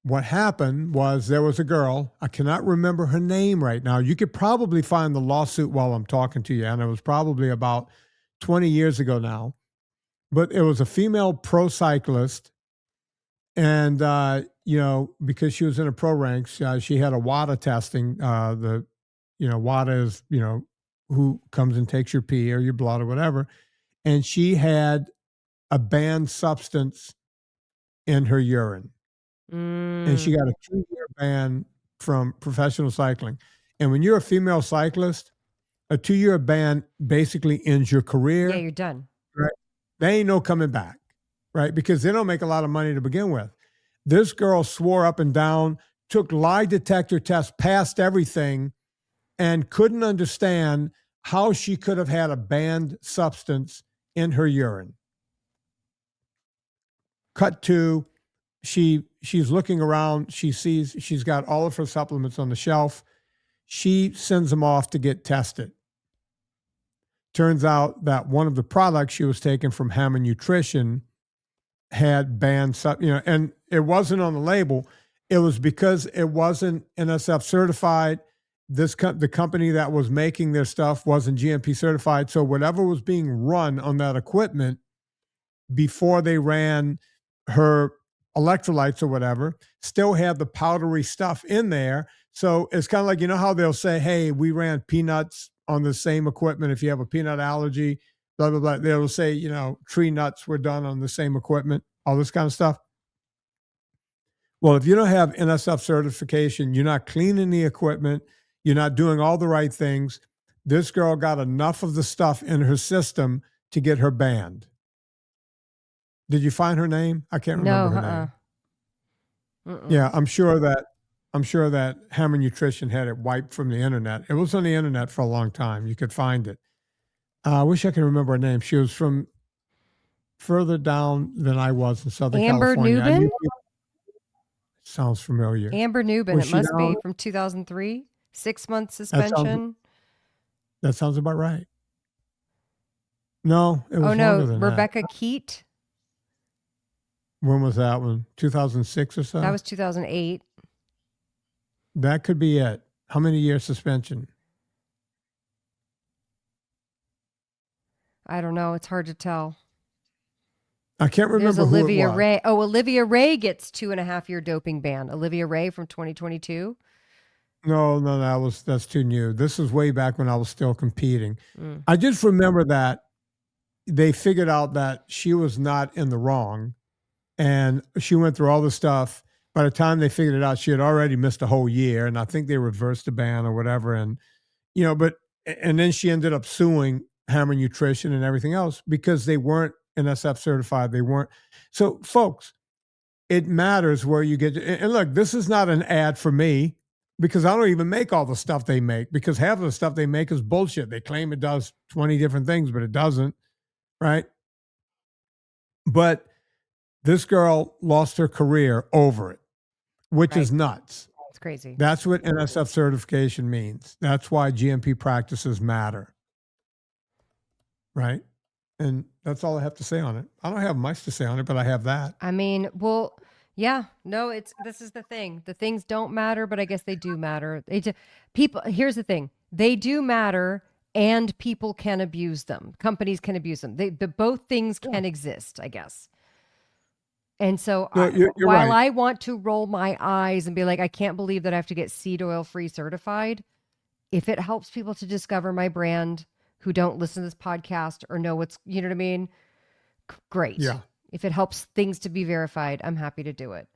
what happened was there was a girl, I cannot remember her name right now. You could probably find the lawsuit while I'm talking to you, and it was probably about 20 years ago now. But it was a female pro cyclist, and, because she was in a pro ranks, she had a WADA testing. WADA is, who comes and takes your pee or your blood or whatever. And she had a banned substance in her urine. And she got a 2-year ban from professional cycling. And when you're a female cyclist, a 2-year ban basically ends your career. Yeah, you're done. Right? They ain't no coming back, right? Because they don't make a lot of money to begin with. This girl swore up and down, took lie detector tests, passed everything, and couldn't understand how she could have had a banned substance in her urine. Cut to, she's looking around. She sees she's got all of her supplements on the shelf. She sends them off to get tested. Turns out that one of the products she was taking from Hammer Nutrition had banned, and it wasn't on the label. It was because it wasn't NSF certified. The company that was making their stuff wasn't GMP certified. So whatever was being run on that equipment before they ran her electrolytes or whatever still had the powdery stuff in there. So it's kind of like, how they'll say, hey, we ran peanuts on the same equipment. If you have a peanut allergy, blah, blah, blah. They'll say, tree nuts were done on the same equipment, all this kind of stuff. Well, if you don't have NSF certification, you're not cleaning the equipment, you're not doing all the right things. This girl got enough of the stuff in her system to get her banned. Did you find her name? I can't remember her name. Yeah, I'm sure that Hammer Nutrition had it wiped from the internet. It was on the internet for a long time. You could find it. I wish I could remember her name. She was from further down than I was in Southern California. Amber Newman? Sounds familiar. Amber Newman, it must be from 2003. 6-month suspension. That sounds about right. No, it was longer than Rebecca that. Keat. When was that one? 2006 or so? That was 2008. That could be it. How many years suspension? I don't know. It's hard to tell. I can't remember There's Olivia who it was. Ray. Oh, Olivia Ray gets 2.5-year doping ban. Olivia Ray from 2022. No, that's too new. This was way back when I was still competing. Mm. I just remember that they figured out that she was not in the wrong, and she went through all the stuff. By the time they figured it out, she had already missed a whole year, and I think they reversed the ban or whatever. And and then she ended up suing Hammer Nutrition and everything else because they weren't NSF certified. They weren't. So, folks, it matters where you get. And look, this is not an ad for me because I don't even make all the stuff they make, because half of the stuff they make is bullshit. They claim it does 20 different things, but it doesn't, right? But this girl lost her career over it, which is nuts. It's crazy. That's what NSF certification means. That's why GMP practices matter, right? And that's all I have to say on it. I don't have much to say on it, but I have that. I mean, well, yeah, no, this is the thing. The things don't matter, but I guess they do matter. Here's the thing. They do matter, and people can abuse them. Companies can abuse them. Both things can exist, I guess. And so you're while right. I want to roll my eyes and be like, I can't believe that I have to get seed oil free certified, if it helps people to discover my brand who don't listen to this podcast or know what's, you know what I mean? Great. Yeah. If it helps things to be verified, I'm happy to do it.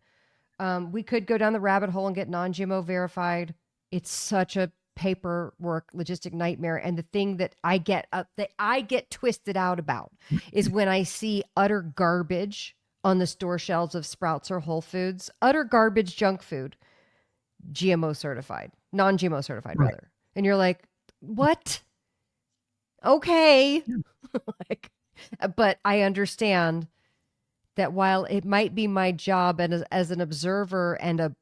We could go down the rabbit hole and get non-GMO verified. It's such a paperwork logistic nightmare. And the thing that I get twisted out about is when I see utter garbage on the store shelves of Sprouts or Whole Foods, utter garbage junk food, GMO certified, non-GMO certified rather. And you're like, what? Okay. But I understand that while it might be my job and as an observer and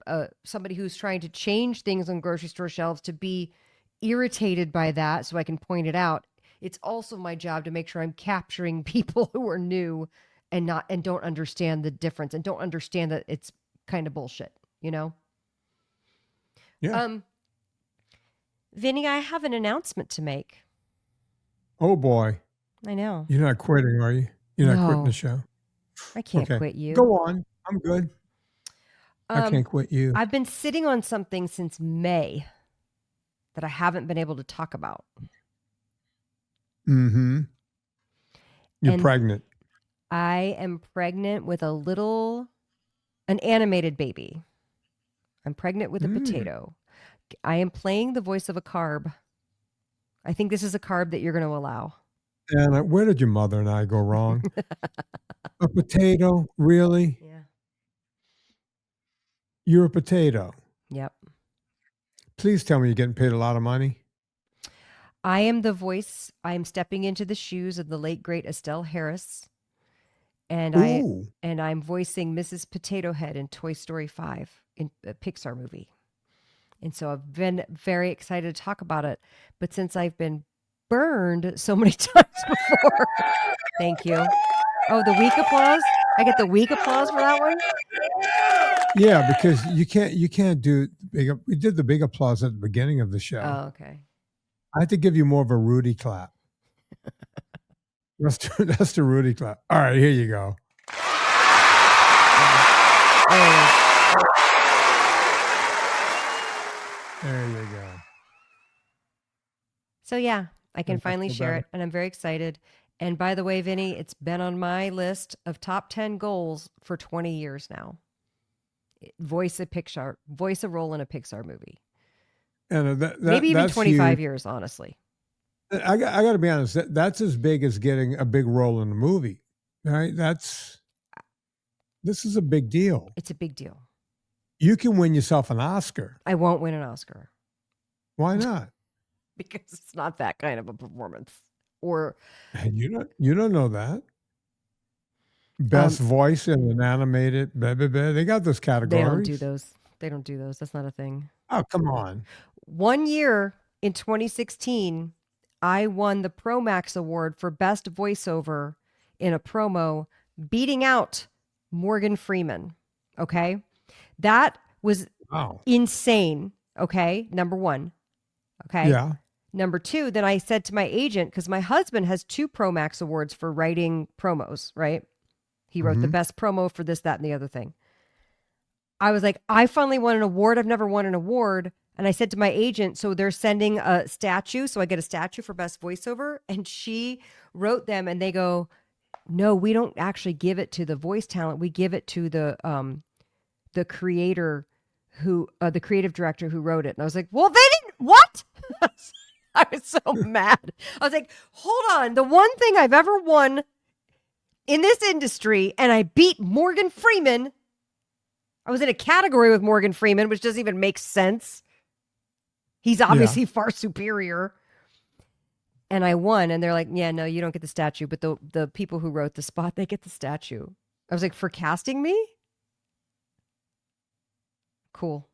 somebody who's trying to change things on grocery store shelves to be irritated by that so I can point it out, it's also my job to make sure I'm capturing people who are new and don't understand the difference and don't understand that it's kind of bullshit, you know? Yeah. Vinnie, I have an announcement to make. Oh boy. I know. You're not quitting, are you? You're not quitting the show. I can't quit you. Go on. I'm good. I can't quit you. I've been sitting on something since May that I haven't been able to talk about. Mm-hmm. You're pregnant. I am pregnant with an animated baby. I'm pregnant with a potato. I am playing the voice of a carb. I think this is a carb that you're going to allow. And where did your mother and I go wrong? A potato? Really? Yeah. You're a potato? Yep. Please tell me you're getting paid a lot of money. I am the voice. I am stepping into the shoes of the late, great Estelle Harris. And I'm voicing Mrs. Potato Head in Toy Story 5, in a Pixar movie. And so I've been very excited to talk about it. But since I've been burned so many times before, thank you. Oh, the weak applause? I get the weak applause for that one? Yeah, because you can't do big. We did the big applause at the beginning of the show. Oh, okay. I have to give you more of a Rudy clap. That's the Rudy clap. All right, here you go. There you go. So yeah, I can finally share it, and I'm very excited. And by the way, Vinnie, it's been on my list of top 10 goals for 20 years now. Voice a role in a Pixar movie. And maybe even 25 years, honestly. I got to be honest. That's as big as getting a big role in a movie, right? This is a big deal. It's a big deal. You can win yourself an Oscar. I won't win an Oscar. Why not? Because it's not that kind of a performance. Or you don't know that. Best voice in an animated, they got those categories. They don't do those. That's not a thing. Oh, come on. 1 year in 2016, I won the ProMax Award for Best Voiceover in a promo, beating out Morgan Freeman. Okay. That was insane. Okay. Number one. Okay. Yeah. Number two, then I said to my agent, because my husband has 2 Pro Max awards for writing promos, right? He wrote the best promo for this, that, and the other thing. I was like, I finally won an award. I've never won an award. And I said to my agent, so they're sending a statue. So I get a statue for best voiceover. And she wrote them and they go, no, we don't actually give it to the voice talent. We give it to the creator who, the creative director who wrote it. And I was like, well, they didn't, what? I was so mad. I was like, hold on. The one thing I've ever won in this industry, and I beat Morgan Freeman. I was in a category with Morgan Freeman, which doesn't even make sense. He's obviously far superior. And I won. And they're like, yeah, no, you don't get the statue. But the people who wrote the spot, they get the statue. I was like, for casting me? Cool.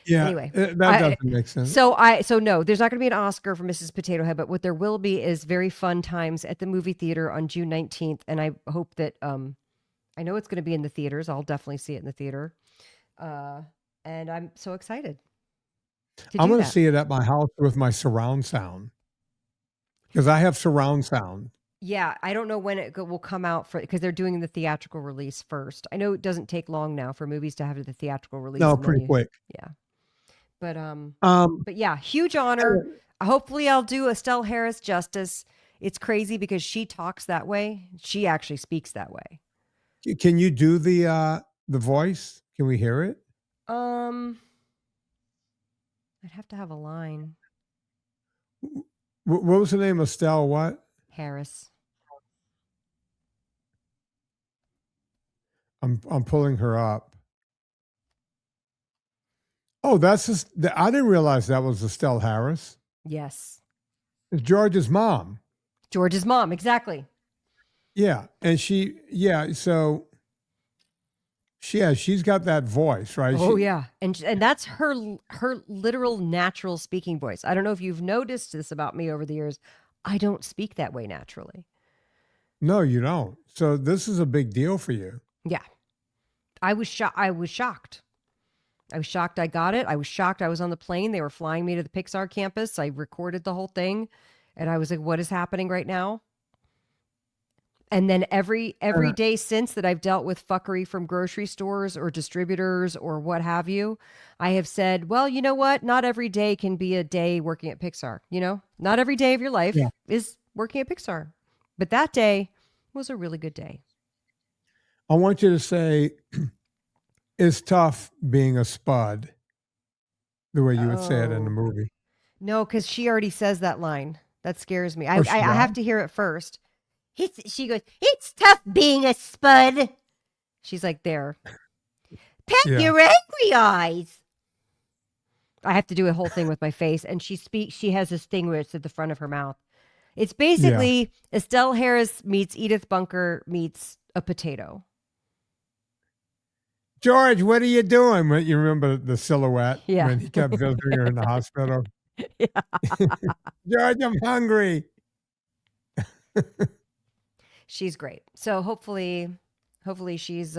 Yeah. Anyway, that doesn't make sense. So no, there's not going to be an Oscar for Mrs. Potato Head, but what there will be is very fun times at the movie theater on June 19th. And I hope that, I know it's going to be in the theaters. I'll definitely see it in the theater. And I'm so excited. I'm going to see it at my house with my surround sound. Because I have surround sound. Yeah, I don't know when it will come out because they're doing the theatrical release first. I know it doesn't take long now for movies to have the theatrical release. No, pretty quick. Yeah. But yeah, huge honor. Hopefully I'll do Estelle Harris justice. It's crazy because she talks that way. She actually speaks that way. Can you do the voice? Can we hear it? I'd have to have a line. What was the name? Estelle what? Harris. I'm pulling her up. Oh, that's just, I didn't realize that was Estelle Harris. Yes. It's George's mom. George's mom, exactly. Yeah. And so she's got that voice, right? Oh, yeah. And that's her literal natural speaking voice. I don't know if you've noticed this about me over the years. I don't speak that way naturally. No, you don't. So this is a big deal for you. Yeah. I was shocked. I was shocked I got it. I was shocked I was on the plane. They were flying me to the Pixar campus. I recorded the whole thing. And I was like, what is happening right now? And then every day since that I've dealt with fuckery from grocery stores or distributors or what have you, I have said, well, you know what? Not every day can be a day working at Pixar. You know, not every day of your life is working at Pixar. But that day was a really good day. I want you to say, it's tough being a spud, the way you would say it in the movie. No, because she already says that line. That scares me. I have to hear it first. She goes, it's tough being a spud. She's like, there. Pet your angry eyes. I have to do a whole thing with my face. And she has this thing where it's at the front of her mouth. It's basically Estelle Harris meets Edith Bunker meets a potato. George, what are you doing? You remember the silhouette Yeah. when he kept visiting her in the hospital? Yeah. George, I'm hungry. She's great. So hopefully she's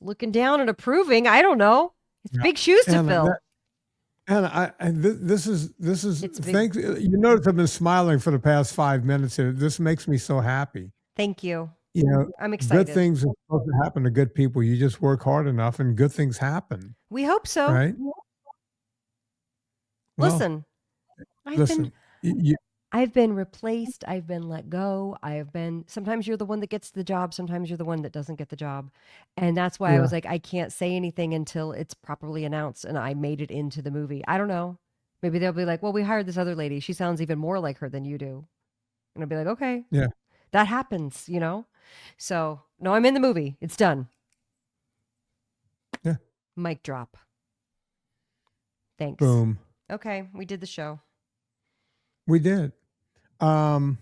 looking down and approving. I don't know. It's big shoes to fill. This is thanks. You notice I've been smiling for the past 5 minutes here. This makes me so happy. Thank you. You know, I'm excited. Good things are supposed to happen to good people. You just work hard enough and good things happen. We hope so. Right? Listen, Listen. I've been replaced. I've been let go. Sometimes you're the one that gets the job. Sometimes you're the one that doesn't get the job. And that's why I was like, I can't say anything until it's properly announced and I made it into the movie. I don't know. Maybe they'll be like, well, we hired this other lady. She sounds even more like her than you do. And I'll be like, okay. Yeah. That happens, you know? So, no, I'm in the movie. It's done. Yeah. Mic drop. Thanks. Boom. Okay, we did the show. We did. Wow.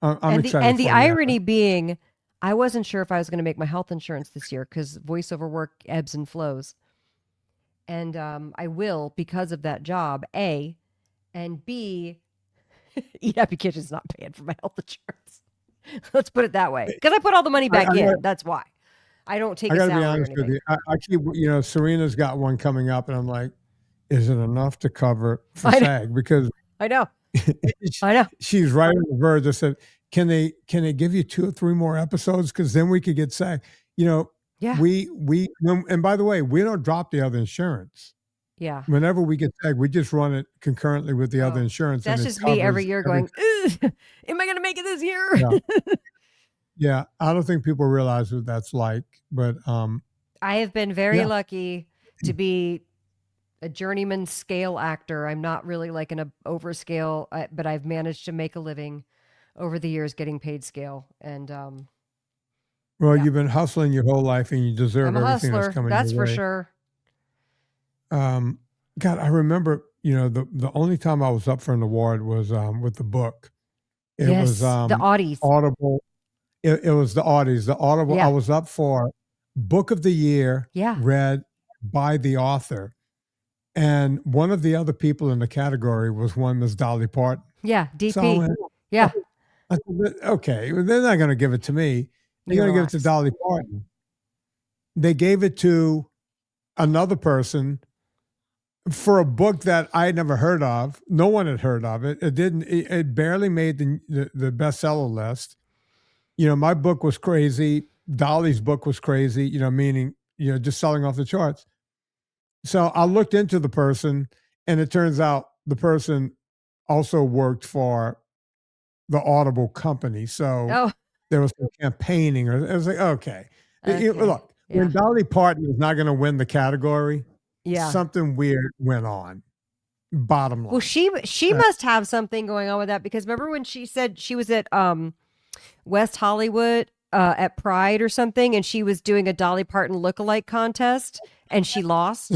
I'm excited. And the irony being, I wasn't sure if I was going to make my health insurance this year because voiceover work ebbs and flows. And I will because of that job, A. And B, Eat Happy Kitchen's not paying for my health insurance. Let's put it that way. Because I put all the money back in. That's why. I don't take I a got to be salary or honest with anything. you. I keep, Serena's got one coming up, and I'm like, is it enough to cover for I know. SAG? Because I know. I know. she's right on the verge. I said, can they give you 2 or 3 more episodes? Because then we could get SAG. Yeah. And by the way, we don't drop the other insurance. Yeah. Whenever we get SAG, we just run it concurrently with the other insurance. That's and just me every year going, am I going to make it this year? Yeah. Yeah, I don't think people realize what that's like, but I have been very lucky to be a journeyman scale actor. I'm not really like an overscale, but I've managed to make a living over the years getting paid scale. And you've been hustling your whole life, and you deserve everything that's coming your way. That's for sure. God, I remember, the only time I was up for an award was with the book. It was the Audis. Audible. It was the Audis. The Audible. I was up for Book of the Year, read by the author, and one of the other people in the category was one Miss Dolly Parton. Yeah, DP. So I said, okay, well, they're not going to give it to me. They're going to give it to Dolly Parton. They gave it to another person for a book that I had never heard of. No one had heard of it. It didn't. It barely made the bestseller list. My book was crazy. Dolly's book was crazy. Meaning just selling off the charts. So I looked into the person, and it turns out the person also worked for the Audible company. So there was some campaigning. Or it was like, okay. Look, when Dolly Parton is not going to win the category, something weird went on. Bottom line. Well, she must have something going on with that, because remember when she said she was at West Hollywood at Pride or something, and she was doing a Dolly Parton lookalike contest, and she lost.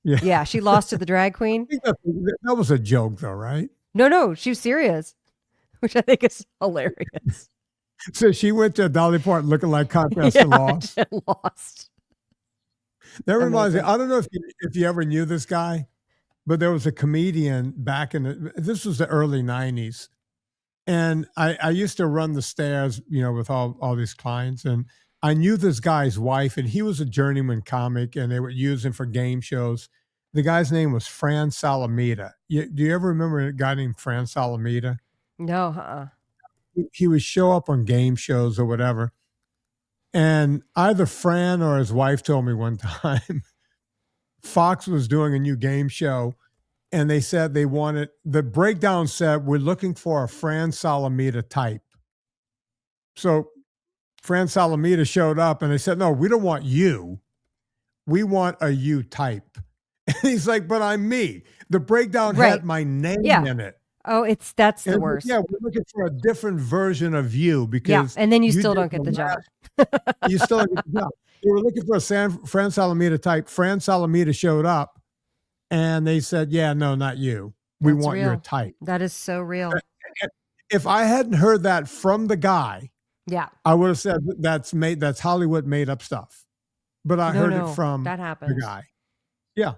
Yeah, she lost to the drag queen. I think that was a joke, though, right? No, she was serious, which I think is hilarious. So she went to a Dolly Parton lookalike contest and lost. That reminds me. I don't know if you ever knew this guy, but there was a comedian back this was the early 90s. And I used to run the stairs, with all these clients. And I knew this guy's wife, and he was a journeyman comic, and they would use him for game shows. The guy's name was Fran Salamita. Do you ever remember a guy named Fran Salamita? No, He would show up on game shows or whatever. And either Fran or his wife told me one time, Fox was doing a new game show, and they said the breakdown said, we're looking for a Fran Salamita type. So Fran Salamita showed up, and they said, no, we don't want you. We want a you type. And he's like, but I'm me. The breakdown had my name in it. Oh, that's the worst. Yeah, we're looking for a different version of you, because and then you still don't get the job. You still don't get the job. They were looking for a Fran Salamita type. Fran Salamita showed up, and they said, yeah, no, not you. We want your type. That is so real. If I hadn't heard that from the guy, I would have said that's Hollywood made up stuff. But I heard it from the guy. Yeah.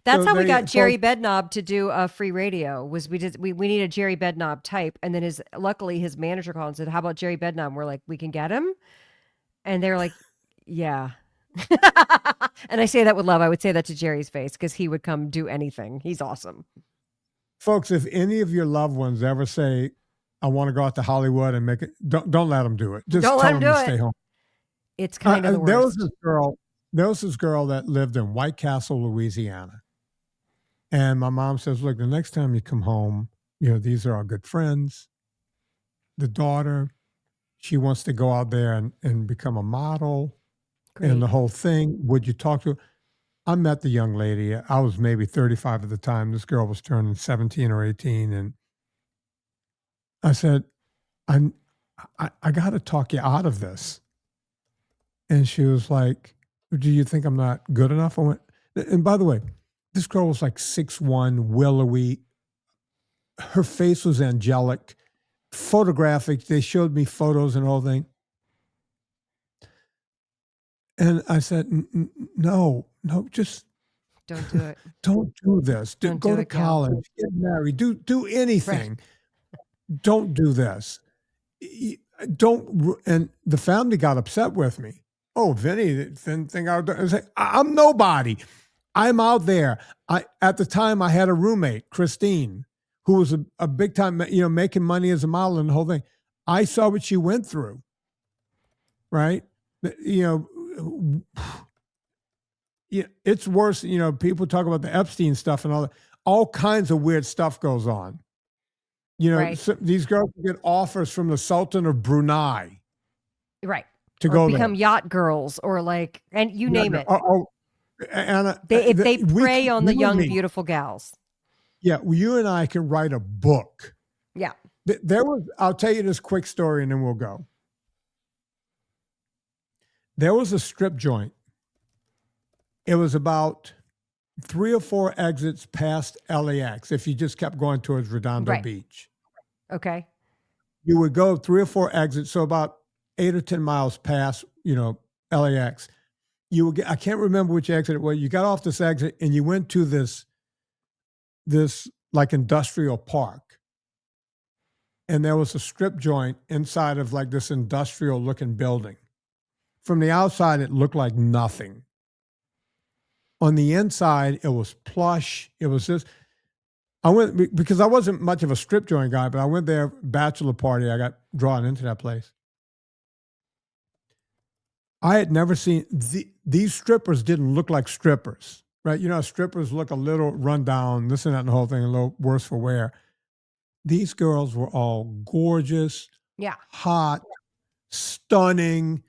That's how we got Jerry Bednob to do a free radio. Was we need a Jerry Bednob type, and then luckily his manager called and said, how about Jerry Bednob? We're like, we can get him. And they're like, yeah. And I say that with love. I would say that to Jerry's face, because he would come do anything. He's awesome. Folks, if any of your loved ones ever say, I want to go out to Hollywood and make it, don't let them do it. Just tell them to stay home. It's kind of the worst. There was this girl that lived in White Castle, Louisiana. And my mom says, look, the next time you come home, these are our good friends. The daughter, she wants to go out there and become a model. Great. And the whole thing. Would you talk to her? I met the young lady. I was maybe 35 at the time. This girl was turning 17 or 18. And I said, I got to talk you out of this. And she was like, do you think I'm not good enough? I went, and by the way, this girl was like 6'1", willowy. Her face was angelic, photographic. They showed me photos and all thing. And I said, no, just don't do it. Don't do this. Go to college, get married, do anything. Right. Don't do this. and the family got upset with me. Oh, Vinny didn't think I was like, I'm nobody. I'm out there. At the time I had a roommate, Christine, who was a big time, making money as a model and the whole thing. I saw what she went through. Right. It's worse. People talk about the Epstein stuff and all that. All kinds of weird stuff goes on. Right. These girls get offers from the Sultan of Brunei. Right. To or go become there. Yacht girls or and you name it. Anna, if they prey on the young, beautiful gals. Yeah. Well, you and I can write a book. Yeah. I'll tell you this quick story and then we'll go. There was a strip joint. It was about 3 or 4 exits past LAX. If you just kept going towards Redondo Beach. Okay. You would go 3 or 4 exits. So about 8 or 10 miles past, LAX. You would I can't remember which exit it was. You got off this exit and you went to this like industrial park. And there was a strip joint inside of like this industrial looking building. From the outside, it looked like nothing. On the inside, it was plush. It was just, I went, because I wasn't much of a strip joint guy, but I went there, bachelor party. I got drawn into that place. I had never seen, these strippers didn't look like strippers, right? Strippers look a little run down, this and that and the whole thing, a little worse for wear. These girls were all gorgeous, hot, stunning,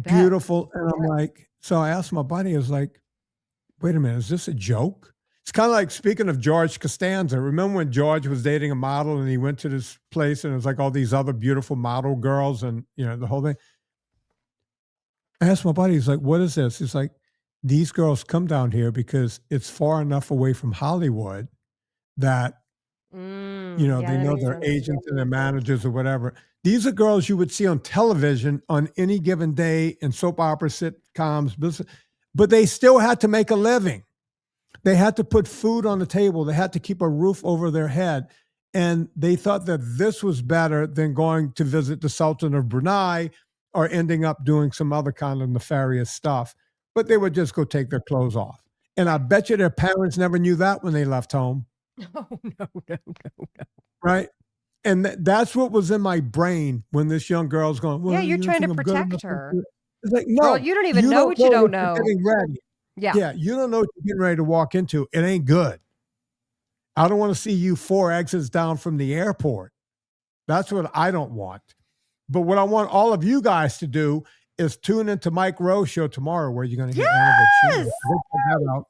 beautiful. And I'm like, so I asked my buddy, I was like, wait a minute, is this a joke? It's kind of like, speaking of George Costanza, remember when George was dating a model and he went to this place and it was like all these other beautiful model girls and, the whole thing. I asked my buddy, he's like, what is this? He's like, these girls come down here because it's far enough away from Hollywood that, they know their agents and their managers or whatever. These are girls you would see on television on any given day in soap opera sitcoms, but they still had to make a living. They had to put food on the table. They had to keep a roof over their head. And they thought that this was better than going to visit the Sultan of Brunei or ending up doing some other kind of nefarious stuff. But they would just go take their clothes off. And I bet you their parents never knew that when they left home. Oh, no. Right? And that's what was in my brain when this young girl's going, well, you're trying to protect her. It's like, no. Girl, you don't even know what you don't know. Getting ready. Yeah, you don't know what you're getting ready to walk into. It ain't good. I don't want to see you 4 exits down from the airport. That's what I don't want. But what I want all of you guys to do is tune into Mike Rowe show tomorrow where you're going to hear Anna Vocino.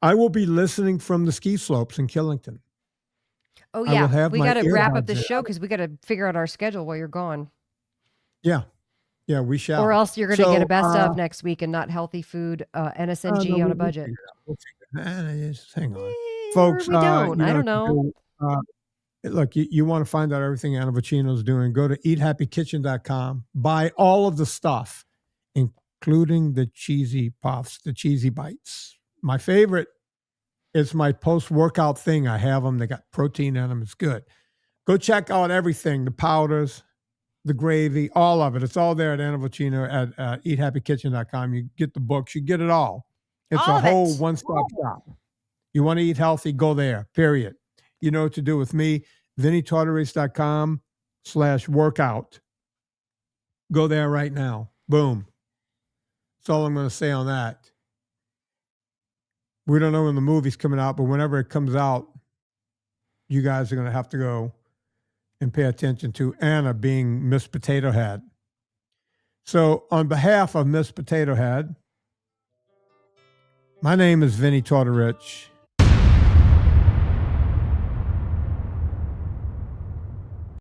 I will be listening from the ski slopes in Killington. Oh, yeah. We got to wrap up the show because we got to figure out our schedule while you're gone. Yeah. Yeah, we shall. Or else you're going to get a best of next week and not healthy food, NSNG on a budget. Just hang on. Folks, we don't. I don't know. Look, you want to find out everything Anna Vocino's doing, go to eathappykitchen.com. Buy all of the stuff, including the cheesy puffs, the cheesy bites. My favorite is my post-workout thing. I have them. They got protein in them. It's good. Go check out everything, the powders, the gravy, all of it. It's all there at Anna Vocino at eathappykitchen.com. You get the books. You get it all. It's a whole one-stop shop. You want to eat healthy, go there, period. You know what to do with me. VinnieTortorich.com/workout. Go there right now. Boom. That's all I'm going to say on that. We don't know when the movie's coming out, but whenever it comes out, you guys are going to have to go and pay attention to Anna being Miss Potato Head. So on behalf of Miss Potato Head, my name is Vinnie Tortorich.